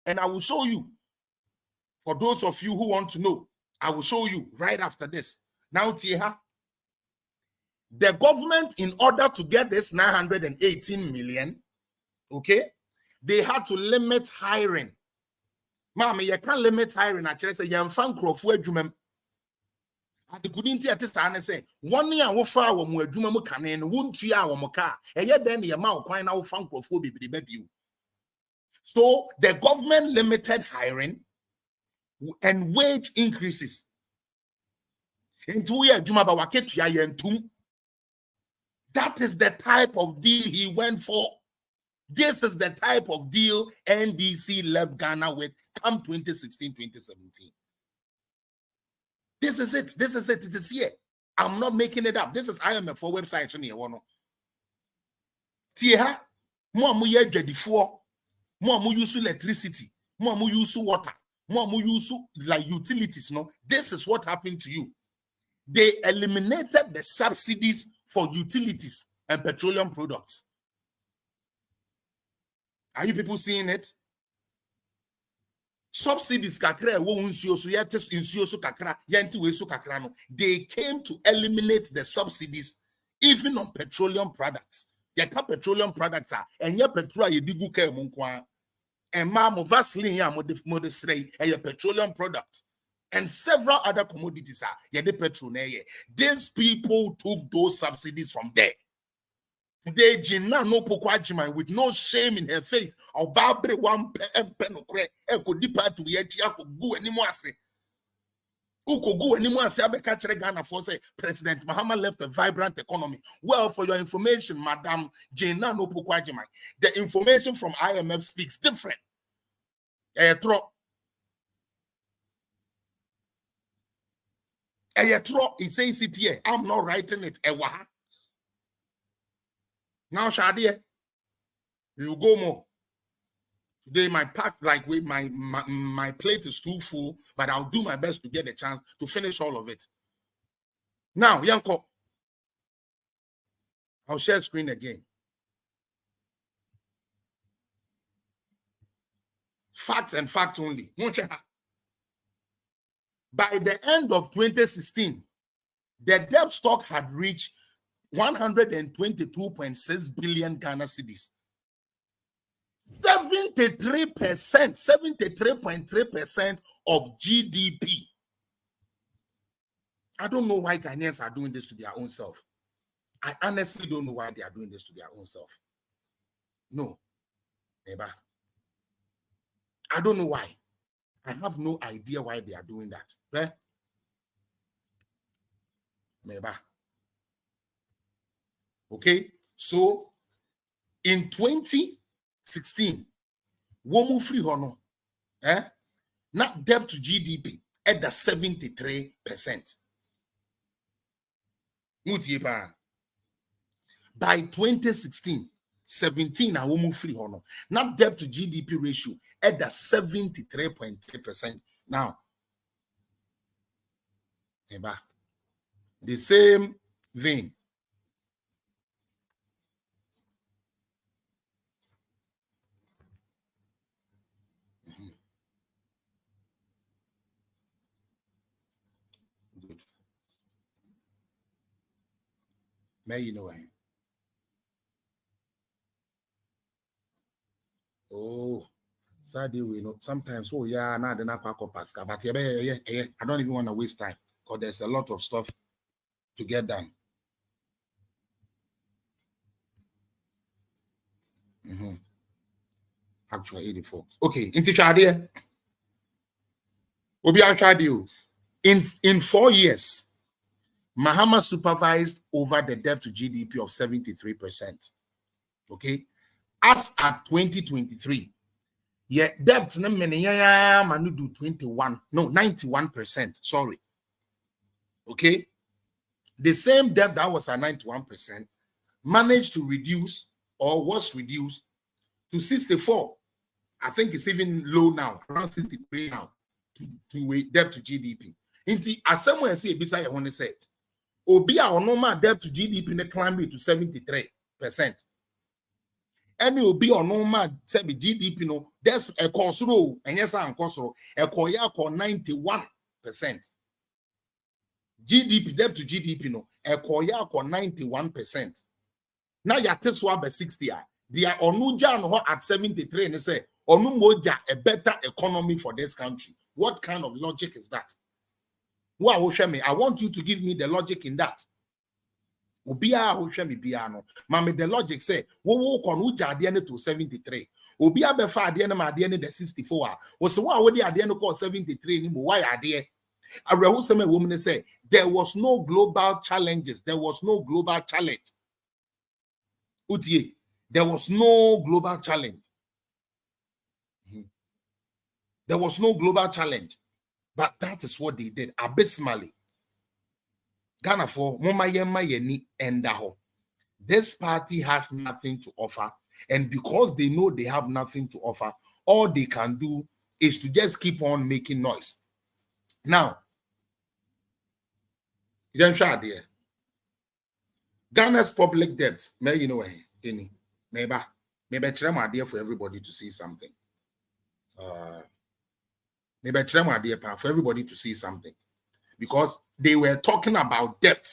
and I will show you, for those of you who want to know, I will show you right after this. Now, Tia, the government, in order to get this 918 million, okay, they had to limit hiring. Mama, you can't limit hiring. Actually, say you fan crowdfunding adwuma. And the good thing at this time say 1 year wo fa wo mo adwuma mu kanen wo ntua wo mo ka. Eye den ye ma wo kwan na wo fan crowdfunding bibiri ba biu. So the government limited hiring and wage increases. Into ye adwuma ba waketua ye ntum. That is the type of deal he went for. This is the type of deal NDC left Ghana with come 2016, 2017. This is it. This is it. It is here. I'm not making it up. This is IMF for website. Tia, more mu ye dwedifo, more mu use electricity, more mu use water, more mu use like utilities. No, this is what happened to you. They eliminated the subsidies for utilities and petroleum products. Are you people seeing it? Subsidies kakra wo nsuo so yete nsuo so kakra yente we so kakra no, they came to eliminate the subsidies even on petroleum products. Ye ka petroleum products and ye petrol ye digu ke mu kwa. And ma mo Vaseline ya mo de srei a petroleum product. And several other commodities are ye de petrol na ye. These people took those subsidies from there. Today, Gina no pokwa with no shame in her faith. Or babre one penokre eko dipa to yeti ako go anymore say. Uko go anymore say abeka chere Ghana for say President Mahama left a vibrant economy. Well, for your information, Madam Gina no pokwa the information from IMF speaks different. It says it here. I'm not writing it. Now, Shadia, you go more. Today, my pack, like with my plate is too full, but I'll do my best to get a chance to finish all of it. Now, Yanko, I'll share screen again. Facts and facts only. By the end of 2016, the debt stock had reached 122.6 billion Ghana cedis. 73.3% of GDP. I don't know why Ghanaians are doing this to their own self. I honestly don't know why they are doing this to their own self. No. Eba. I don't know why. I have no idea why they are doing that. Eba. Okay? So, in 2016, woman free hono, not debt to GDP at the 73%. By 2016, 17 a woman free hono, not debt to GDP ratio at the 73.3%. Now, the same vein. May you know why? Oh, sadly, we know sometimes. Oh, yeah, now they're not Pascal, but yeah, I don't even want to waste time because there's a lot of stuff to get done. Actually, 84. Okay, in teacher idea. In 4 years, Mahama supervised over the debt to GDP of 73%. Okay, as at 2023, debt manu do 91%. Sorry. Okay, the same debt that was at 91% managed to reduce or was reduced to 64. I think it's even low now, around 63 now, to debt to GDP. As someone say, beside I want to say, Obia or normal debt to GDP in climbing to 73%. Any Obi or normal GDP, no, that's a console, and yes, I'm console, a koya 91%. GDP debt to GDP, no, a koya 91%. Now you take swab 60. They are onuja at 73 and they say onumoja a better economy for this country. What kind of logic is that? I want you to give me the logic in that. Mami, the logic say wo konuja adiene to 73. Obia befa adiene ma adiene the 64. So why would the adiene call 73 ni mo why adie? Arehuseme woman say there was no global challenges. There was no global challenge. Utie, there was no global challenge. There was no global challenge. But that is what they did abysmally. Ghana for Moma Yema Yeni Endaho. This party has nothing to offer. And because they know they have nothing to offer, all they can do is to just keep on making noise. Now, Ghana's public debt, may you know any maybe try my idea for everybody to see something. Maybe try my idea for everybody to see something. Because they were talking about debt.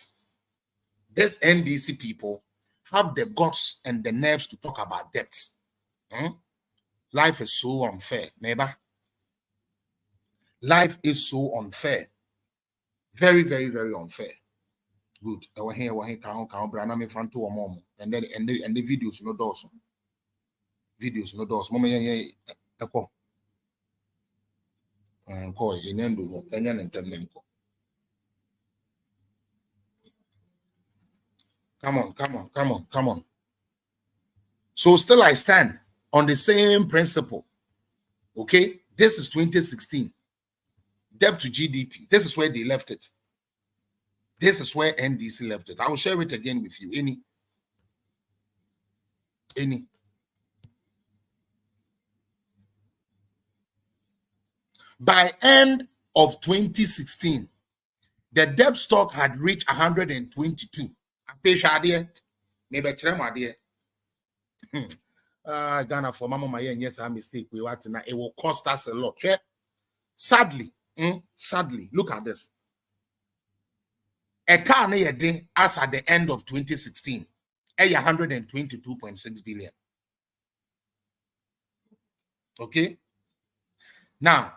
This NDC people have the guts and the nerves to talk about debt. Life is so unfair, neighbor. Life is so unfair. Very, very, very unfair. Good. And then the videos no doors. Videos no doors. Mama echo. Call Come on. So still I stand on the same principle. Okay, this is 2016. Debt to GDP. This is where they left it. This is where NDC left it. I will share it again with you. Any. By end of 2016, the debt stock had reached 122. Ghana for mama my yes, I mistake. It will cost us a lot. Sadly, look at this. A car near day as at the end of 2016, 122.6 billion. Okay. Now,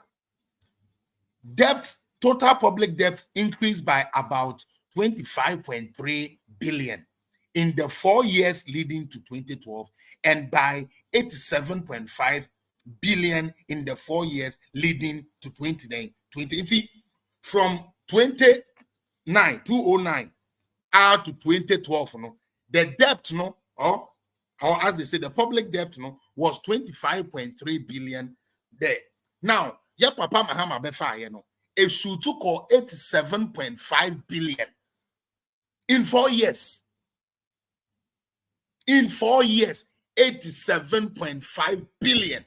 total public debt increased by about 25.3 billion in the 4 years leading to 2012 and by 87.5 billion in the 4 years leading to 2020. From 2009 out to 2012, the debt, or as they say, the public debt, was 25.3 billion there. Now, yeah, Papa Mahama Befa, it should took 87.5 billion in 4 years. In 4 years, 87.5 billion.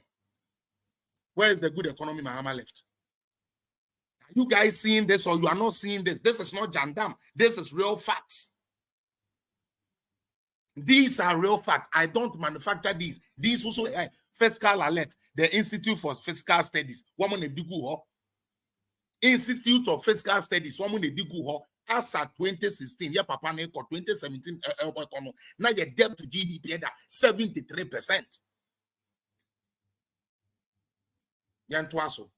Where is the good economy Mahama left? Are you guys seeing this or you are not seeing this? This is not Jandam. This is real facts. These are real facts. I don't manufacture these. These also fiscal alert. The Institute for Fiscal Studies. Institute of Fiscal Studies. As at 2016, yeah, Papa Neko 2017, now your debt to GDP at 73%. Yantuaso.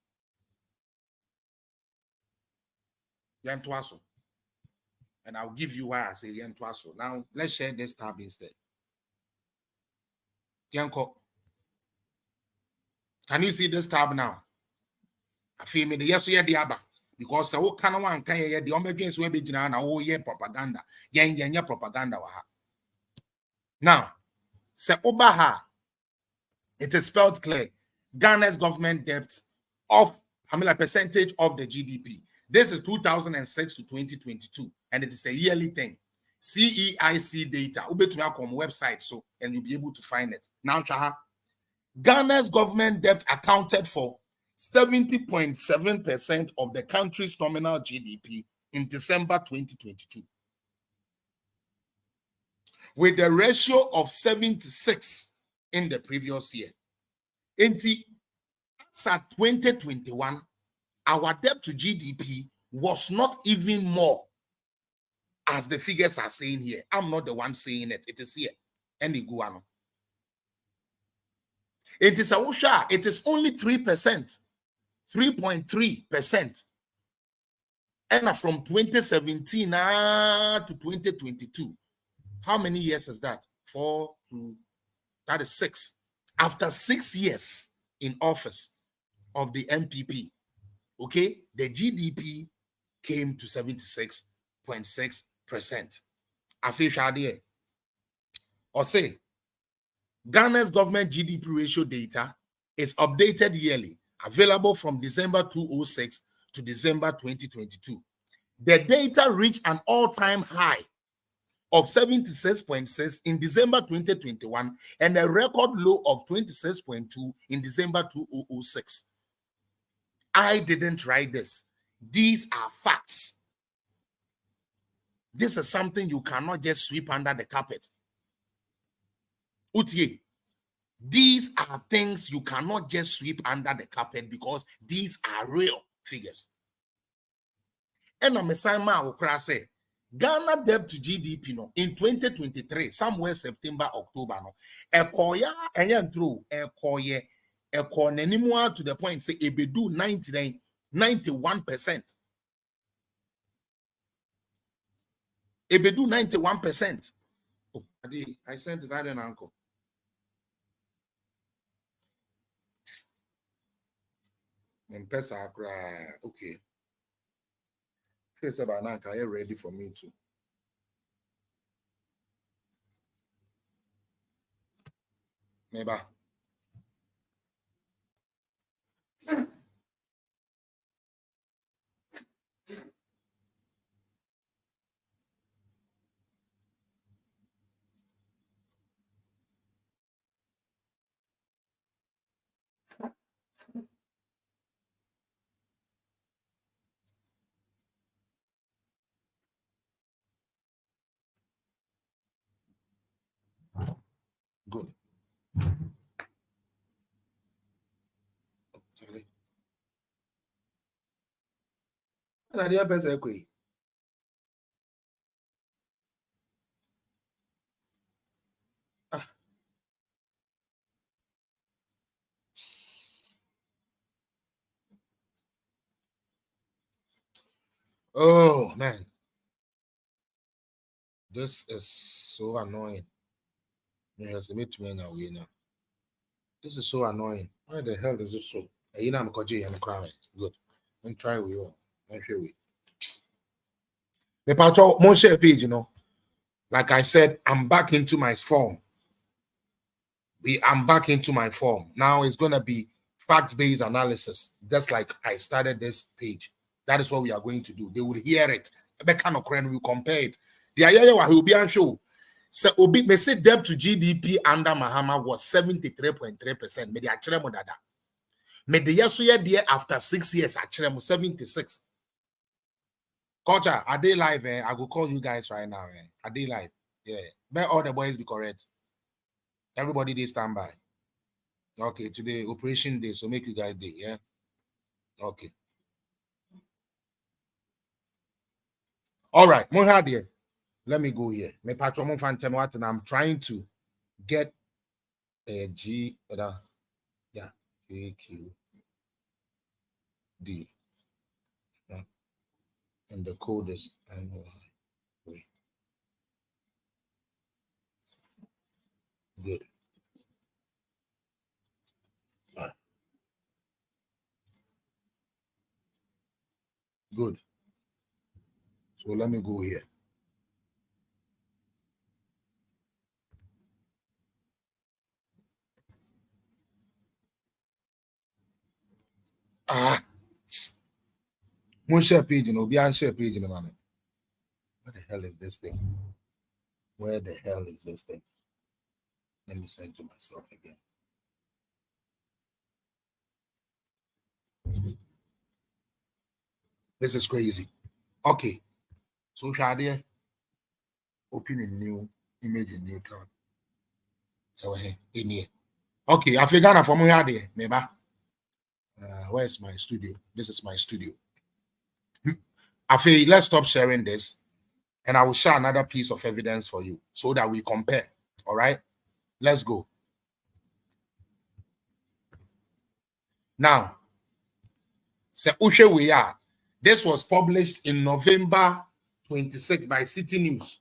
And I'll give you why I say Yantuaso. Now let's share this tab instead. Yanko. Can you see this tab now? I feel me the yes, yeah, the other. Because the whole kind of one can hear the emergency will be general oh yeah propaganda. Yeah, propaganda. Now, se Obaha, it is spelled clear. Ghana's government debt of percentage of the GDP. This is 2006 to 2022, and it is a yearly thing. CEIC data. Ubetuakom website, so and you'll be able to find it. Now, Ghana's government debt accounted for 70.7% of the country's nominal GDP in December 2022, with a ratio of 76 in the previous year. In 2021, our debt to GDP was not even more, as the figures are saying here. I'm not the one saying it. It is here. And it is it is only 3%. 3.3%. And from 2017 to 2022, how many years is that? that is 6. After 6 years in office of the MPP, okay, the GDP came to 76.6%. Afishadie. Or say, Ghana's government GDP ratio data is updated yearly, available from December 2006 to December 2022. The data reached an all-time high of 76.6 in December 2021 and a record low of 26.2 in December 2006. I didn't write this. These are facts. This is something you cannot just sweep under the carpet. Utie. These are things you cannot just sweep under the carpet because these are real figures. And I'm a say Ghana debt to GDP no in 2023, somewhere September, October no. Ekoya enye true ekoye ekonenimua to the point say ebedu 91%. Ebedu 91%. Oh, I sent it out an uncle. Okay. Face about now, are you ready for me to? Maybe. Good. Charlie. Oh man, this is so annoying. This is so annoying. Why the hell is it so? I'm crying. Good. And try we all. I'm sure we. The part of my share page, you know. Like I said, I'm back into my form. I'm back into my form. Now it's gonna be fact-based analysis, just like I started this page. That is what we are going to do. They will hear it. We compare it. The idea will be on show. So Obi may say debt to GDP under Mahama was 73.3%. Maybe actually more than that. Maybe yes we are after 6 years actually 76. Culture, are they live? I will call you guys right now. Are they live? Yeah. May all the boys be correct. Everybody they stand by. Okay, today operation day, so make you guys day, yeah. Okay. All right, here. Let me go here. My patron and I'm trying to get a G, yeah, GQ D. Yeah. And the code is NY3. Good. All right. Good. So let me go here. One share page, beyond share page in the moment. Where the hell is this thing? Where the hell is this thing? Let me send to myself again. This is crazy. Okay. So Shadia, open a new image in new town. Okay, I figure out from here, maybe. Where's my studio? This is my studio. Afi, let's stop sharing this, and I will share another piece of evidence for you so that we compare. All right, let's go. Now, we are. This was published in November 26 by City News.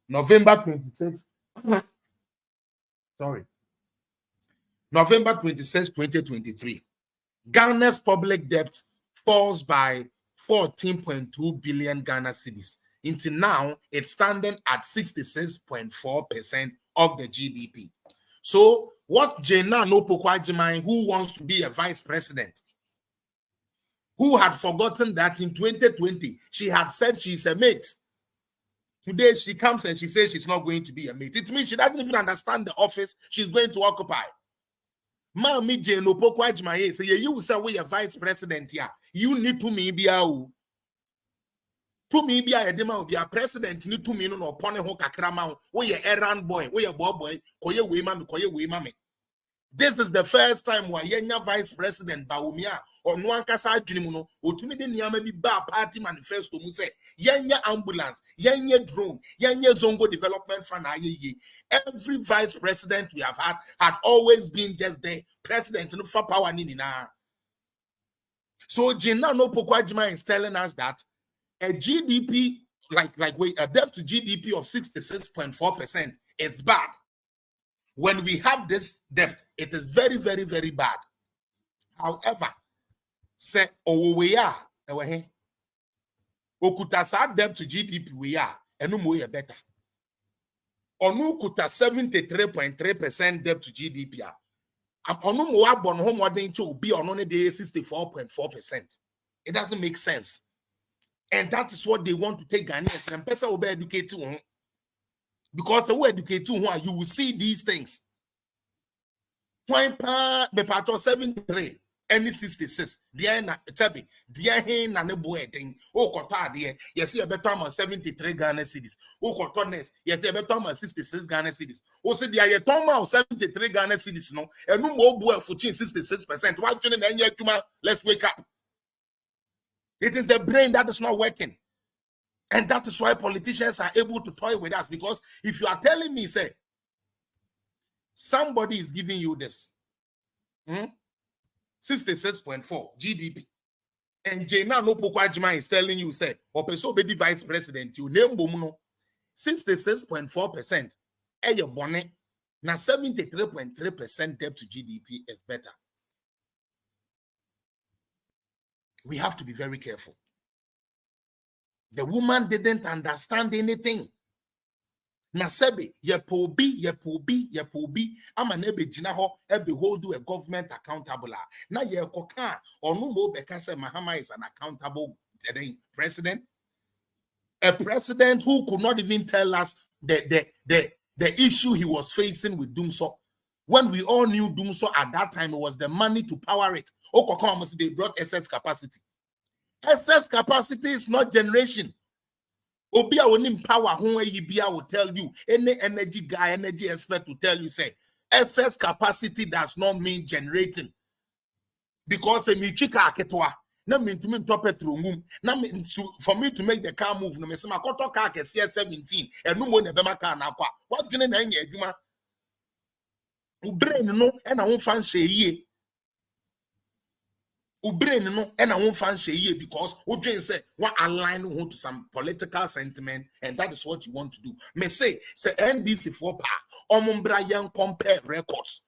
November 26. Sorry. November 26, 2023. Ghana's public debt falls by 14.2 billion Ghana cedis. Until now, it's standing at 66.4% of the GDP. So, what Jena Nopokwajiman, who wants to be a vice president, who had forgotten that in 2020, she had said she's a mate. Today, she comes and she says she's not going to be a mate. It means she doesn't even understand the office she's going to occupy. Mami Jeno Pokwajimaye say you say we are vice president here. You need to me be a dema be a president need to me no pone ho kakra ma we errand boy, we boy, koye we mami. This is the first time where Yenya Vice President Baumia or Nwankasa Junimuno Otumide Niyama bi ba party manifesto mu say Yenya ambulance, Yenya drone, Yenya Zongo development fund. Every vice president we have had always been just the president no for power nini na. So Jina no Pokwajima is telling us that a GDP a debt to GDP of 66.4% is bad. When we have this debt, it is very, very, very bad. However, say we are okuta sa debt to GDP we are enu mo ye better. Onu kuta 73.3% debt to GDP. Onu mo abon ho modern to be on only 64.4%. It doesn't make sense. And that is what they want to take Ghanaians and person will be educated. Because the way educated you will see these things. When the part of 73 any 66, dear na tabi, dear hen na nebo thing. Oh, kota dear, yes, you better on 73 Ghana cities. Oh, kotones, yes, you better on 66 Ghana cities. Oh, say dear, you talk 73 Ghana cities, no, and no more boy for 66%. Why do you let's wake up? It is the brain that is not working. And that is why politicians are able to toy with us. Because if you are telling me, say, somebody is giving you this 66.4 GDP, and Jena no Pokwajima is telling you, say, Opeso be the vice president, you name Bomuno 66.4%, and your bonnet now 73.3% debt to GDP is better. We have to be very careful. The woman didn't understand anything. Nasebe, yepobi. Ama nebe jinaho, ebe hold a government accountable. Na ye koka, onu mo beka se Mahama is an accountable president. A president who could not even tell us the issue he was facing with Dumso. When we all knew Dumso at that time, it was the money to power it. They brought excess capacity. Excess capacity is not generation. Obia onim power who Yibia will tell you, any energy guy, energy expert will tell you, say, excess capacity does not mean generating. Because a michika ketwa, na mean to me top it room, na mean for me to make the car move, no mesema koto car ke 17, and no more nebema car na kwa. What do you know? Juma? Ubrain no, and I won't fancy ye. Ubrain no, and I won't fancy ye because Udrin said what align to some political sentiment, and that is what you want to do. Me say NDC for pa, Brian compare records.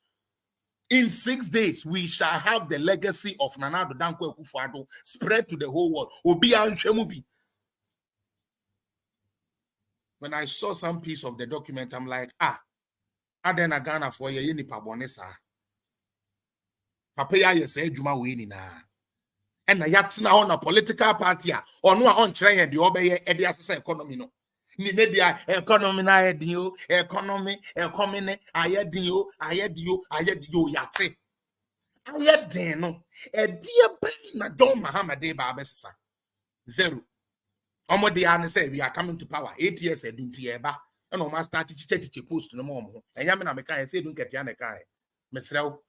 In 6 days, we shall have the legacy of Nana Addo Dankwa Akufo-Addo spread to the whole world. Obi Anchemubi. When I saw some piece of the document, I'm like, Adena Ghana for ye ni pabonesa. Papa ya say Juma wini na. And na yatsina on a political party or no on train the obey e dia sese economy no. Ni media economy na edio economy ayedio yate. Ayedin no. E dia be na Don Mahama de ba besesa. Zero. Omo de an say we are coming to power 8 years edunti eba. And on my start teacher post no more. And Yamina Meka Asiedu Nketiah Nekai. Mesrel.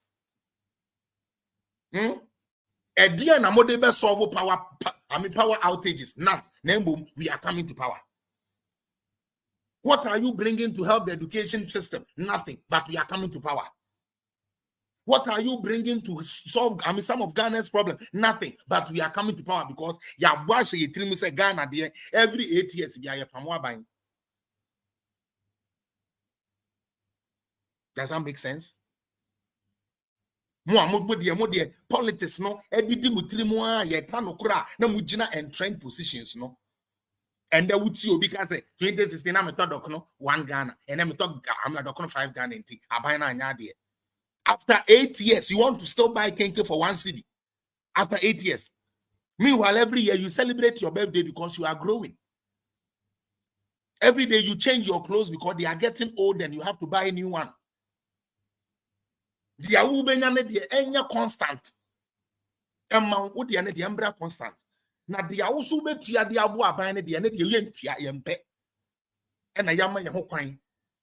A dear Namodebe solve power outages. Now, boom, we are coming to power. What are you bringing to help the education system? Nothing, but we are coming to power. What are you bringing to solve some of Ghana's problems? Nothing, but we are coming to power because Ghana every 8 years we are Pamwa buying. Does that make sense? Politics no edidi mutrimu ye kanokura na mujina and trend positions no. And there would see because 2016 I'm a talk no 1 Ghana and I'm talk I'm not talking 5 Ghana and abina nyade. After 8 years, you want to still buy kenke for 1 cedi. After 8 years. Meanwhile, every year you celebrate your birthday because you are growing. Every day you change your clothes because they are getting old and you have to buy a new one. The Awubenyane the enya constant. Emma wo the ene the embra constant. Na the awusu betua the abu aban ne the ene the yentua yempe. E na yama ye ho kwan.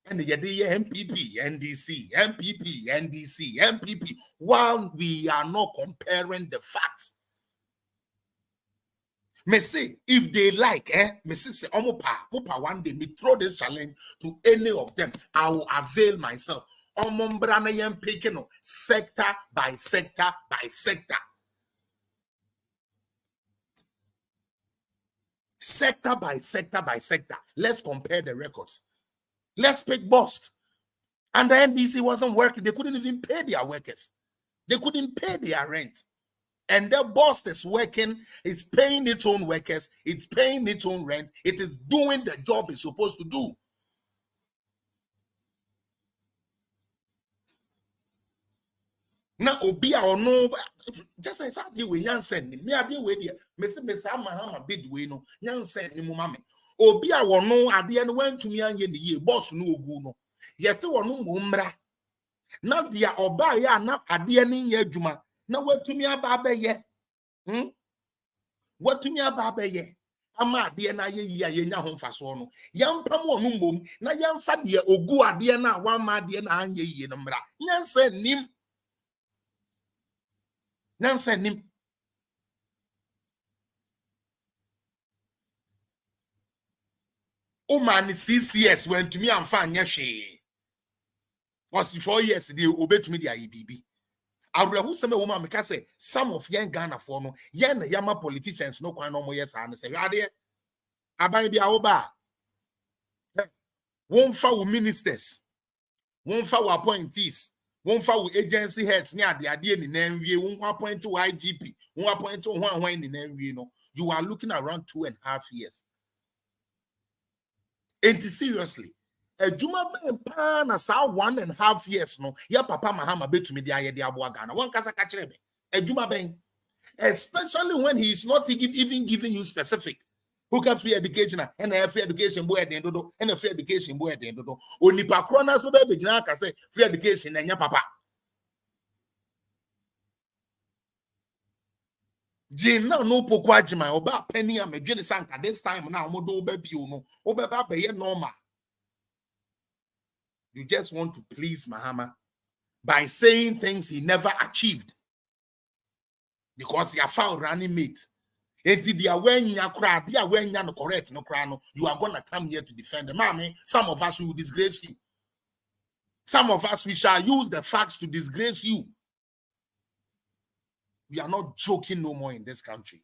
And the MPP, NDC, MPP, NDC, MPP, while we are not comparing the facts. Me say, if they like, me say, Omopa, one day, me throw this challenge to any of them. I will avail myself. Omombrana yem picking sector by sector by sector. Sector by sector by sector. Let's compare the records. Let's pick bust. And the NDC wasn't working. They couldn't even pay their workers. They couldn't pay their rent. And the boss is working, it's paying its own workers, it's paying its own rent, it is doing the job it's supposed to do. Now, Obia or no, just exactly when Yan send me, I be with you, Mr. Mahama bid way no, Yan send me, Mummy. Obia or no, I didn't went to me and the year, boss no guno. Yes, there were no mumbra. Not the Obaya, not a dear near Juma. Now, what to me about ye? What to me about ye? Ama dear na ye home for sono. Young Pamo Numbum, na young Sadia, or go a dear na one ma dear na ye number. Yan said Nim. Nan said Nim. Oh man, CCS went to me and found Yashi. Was 4 years, they obey to me the IBB. I will say, woman, because some of young Ghana for no, young Yama politicians no quite no more yes, and say, are there? I buy the Aoba. Won't follow ministers, won't follow appointees, won't follow agency heads near the idea in NVA, won't appoint to IGP, won't appoint to one in NVA. No, you are looking around 2.5 years. And seriously. A Juma pan as 1.5 years no ya papa Mahama bet to me the Abu Ghana one kasa kachire me a Juma ben, especially when he is not even giving you specific who can free education and a free education boy at the end of and a free education boy at the end of only pakrona so be gina ka say free education and ya papa Jane now no pokwa jima oba penny am dwene sanka this time now mo do ba bio no obeba be normal. You just want to please Mahama by saying things he never achieved because he found running mate. You are going to come here to defend the mommy. Some of us will disgrace you. Some of us we shall use the facts to disgrace you. We are not joking no more in this country.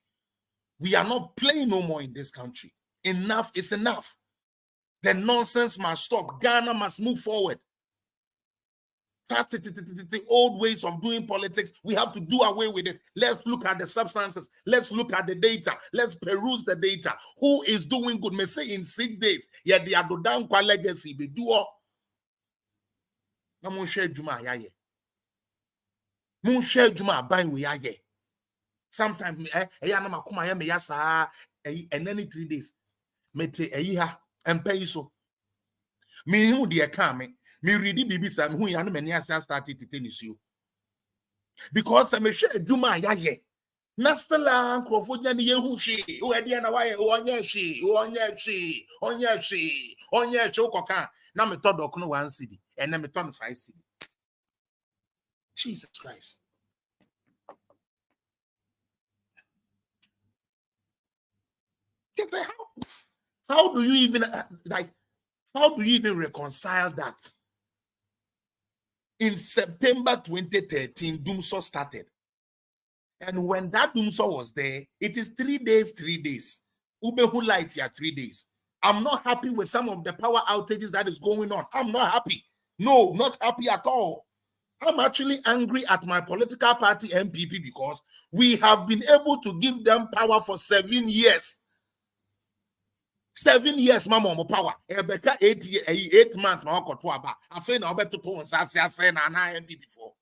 We are not playing no more in this country. Enough is enough. The nonsense must stop. Ghana must move forward. The old ways of doing politics, we have to do away with it. Let's look at the substances. Let's look at the data. Let's peruse the data. Who is doing good? May say in 6 days, yeah, they are down kwa legacy. Be do all. Na mon share juma ya ye. Mon share juma bang we ya ye. Sometimes na makuma ya me ya sa and then 3 days. Me te ha. And pay so. Me who dear come, me ready baby sam who ya no many as started to tennis you. Because I may share Juma ya ye. Nastala Crawford ye who she, who had the way, onye she, coca. Now me thought no 1 city, and then me turn 5 city. Jesus Christ. How do you even how do you even reconcile that? In September 2013, Doomsaw started. And when that Doomsaw was there, it is 3 days, 3 days. Ubehu light here 3 days. I'm not happy with some of the power outages that is going on. I'm not happy. No, not happy at all. I'm actually angry at my political party MPP because we have been able to give them power for 7 years. 7 years, mama, more power. 8 months, my uncle Twaba. I feel now better to and say and I MPP before.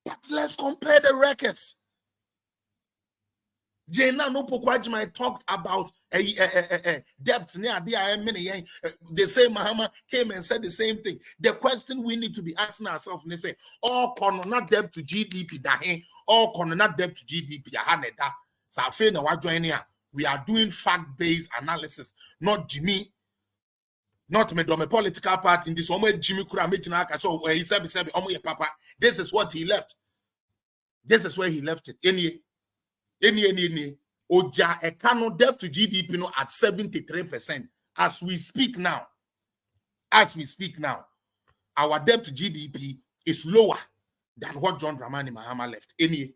But let's compare the records. Jena no Pokwajima talked about debt near the they say Mahama came and said the same thing. The question we need to be asking ourselves, they say, all not debt to GDP, all not debt to GDP, so I feel now what joining here. We are doing fact-based analysis, not Jimmy. Not me do me political party in this one where Jimmy Kura Mejinaka, so where he said, papa. This is what he left. This is where he left it. Any. Oja Ekano debt to GDP no at 73%. As we speak now, our debt to GDP is lower than what John Dramani Mahama left. Any.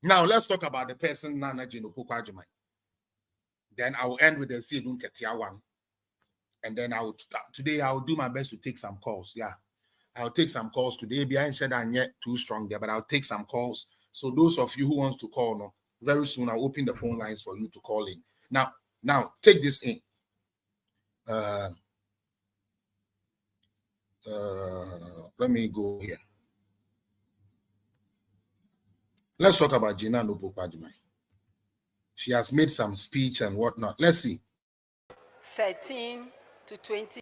Now let's talk about the person Nana Jino Pokwajimai. Then I will end with the Asiedu Nketiah one. And then today I will do my best to take some calls. Yeah. I'll take some calls today. Behind said I'm yet too strong there, but I'll take some calls. So those of you who wants to call, no, very soon I'll open the phone lines for you to call in. Now take this in. Let me go here. Let's talk about Gina Nupokwadimai. She has made some speech and whatnot. Let's see. 13 to 20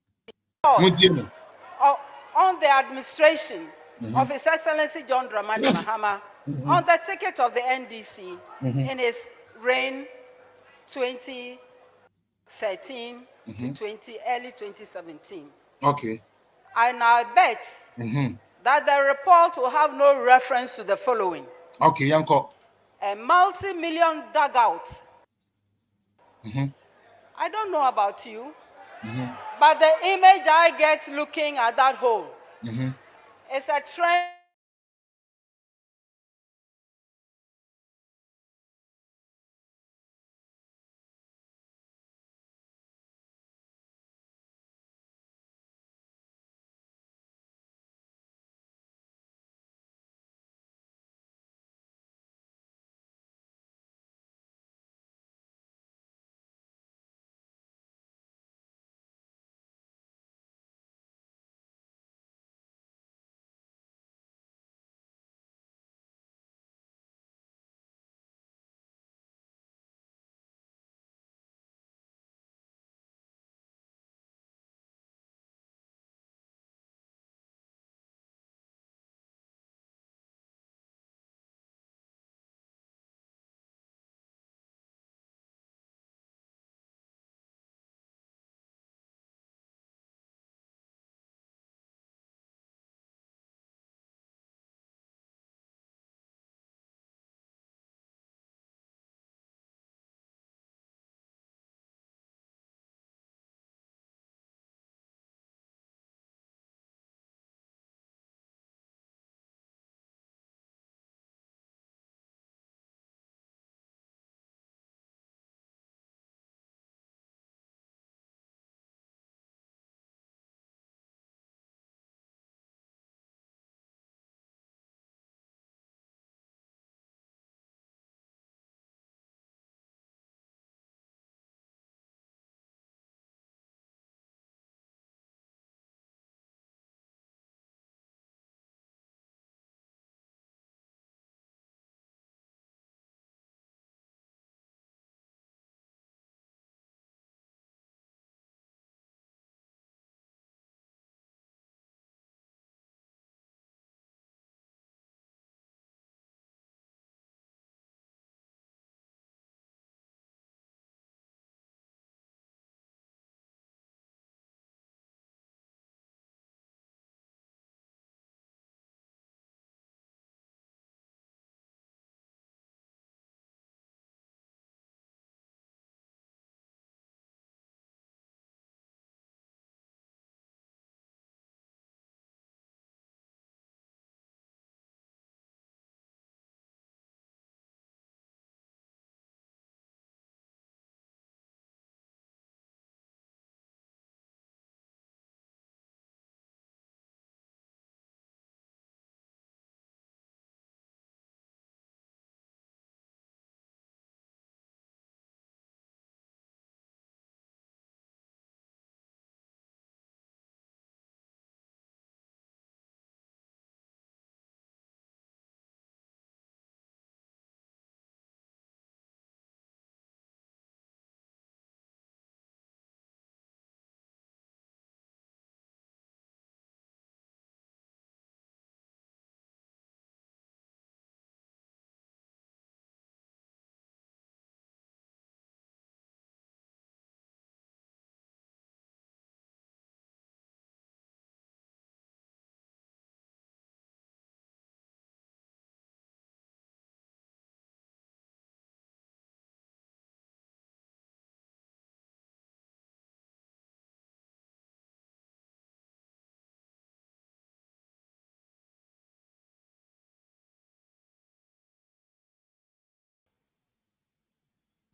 on the administration of His Excellency John Dramani Mahama on the ticket of the NDC in his reign 2013 to early 2017. Okay. And I bet that the report will have no reference to the following. Okay, Yanko. A multi-million dugout. I don't know about you, but the image I get looking at that hole is a trend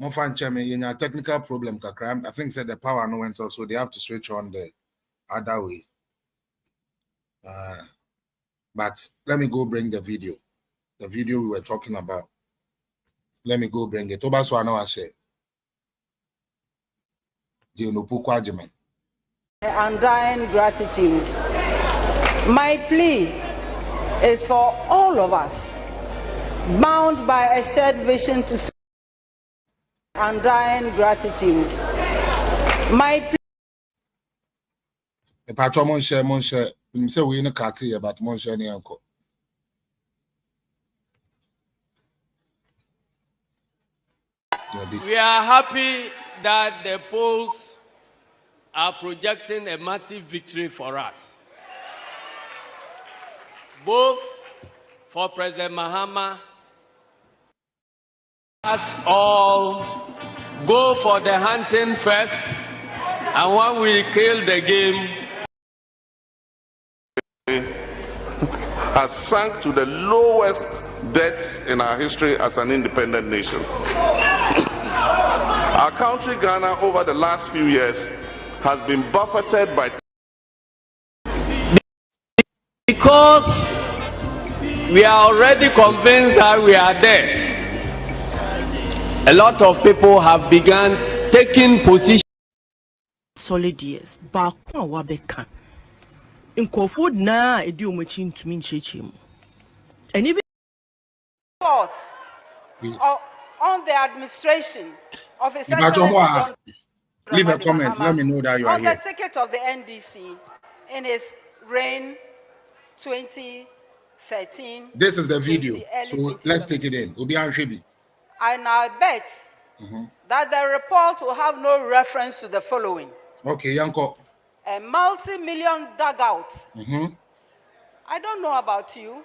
Mofan Cheme, in a technical problem, kakram. I think said the power no went off, so they have to switch on the other way. But let me go bring the video. The video we were talking about. Let me go bring it. Toba so I share. Undying gratitude. My plea is for all of us, bound by a shared vision to undying gratitude. My plea. The patron Monshe, say we in a cartier, but Monshe ni uncle. We are happy that the polls are projecting a massive victory for us, both for President Mahama. Us all go for the hunting first, and when we kill the game, has sunk to the lowest debts in our history as an independent nation. Our country, Ghana, over the last few years, has been buffeted by because we are already convinced that we are there. A lot of people have begun taking position. Solid years. Bakwa wabeka. Nkofo na edi omachi ntumi ncheche mu. And even thoughts on the administration of His Excellency John. Leave a comment. Let me know that you are on here. the ticket of the NDC in his reign 2013. This is the video. So let's take it in. And I bet that the report will have no reference to the following. Okay, Yanko. A multi-million dugout. I don't know about you,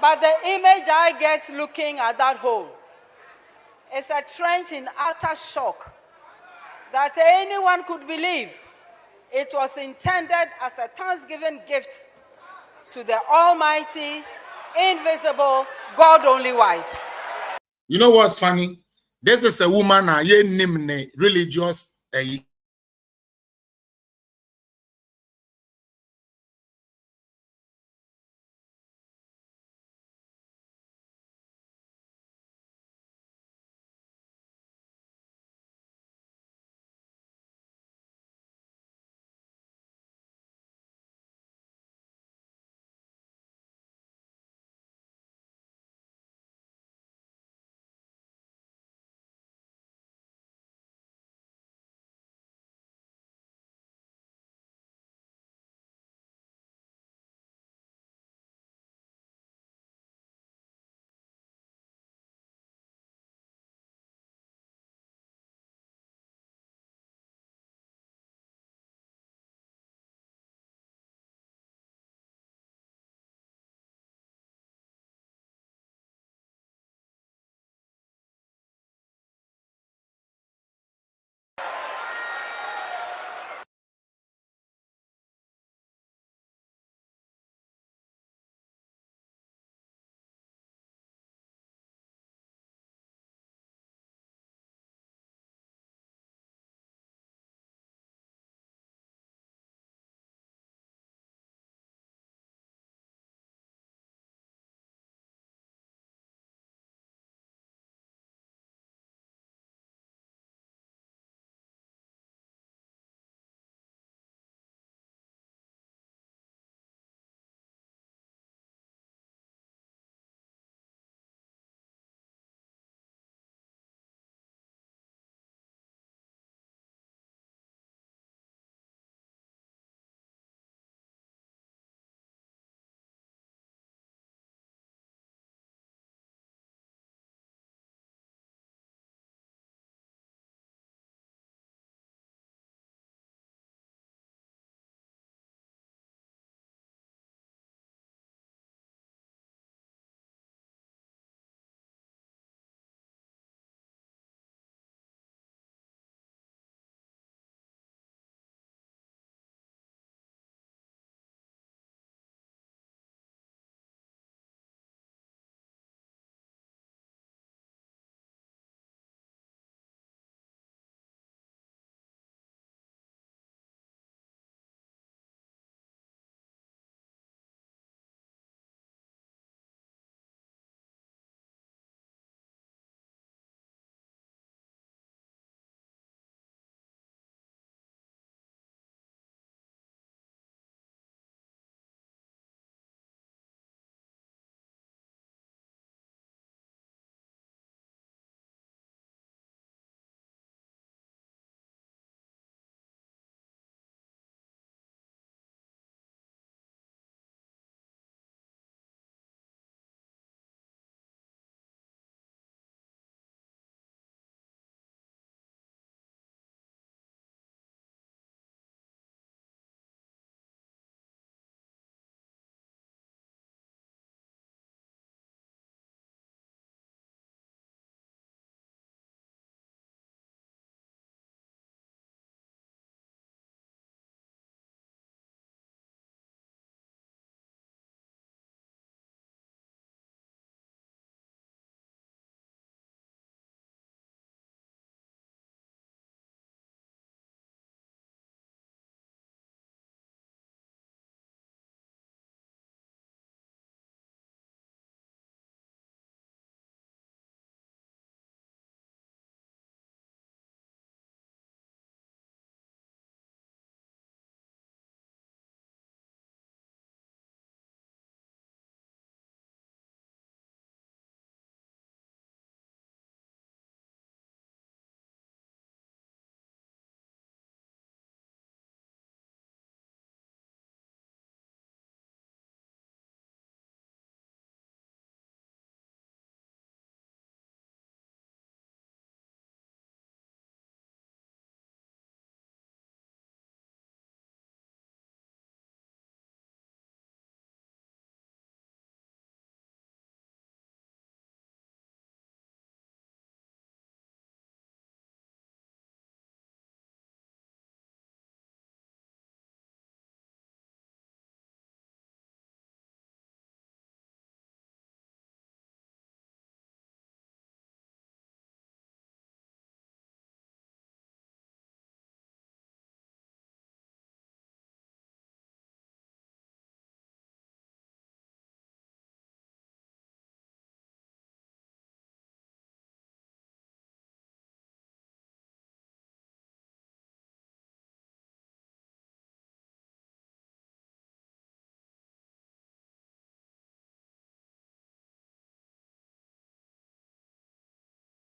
but the image I get looking at that hole is a trench in utter shock that anyone could believe it was intended as a Thanksgiving gift to the Almighty, invisible, God only wise. You know what's funny? This is a woman, religious,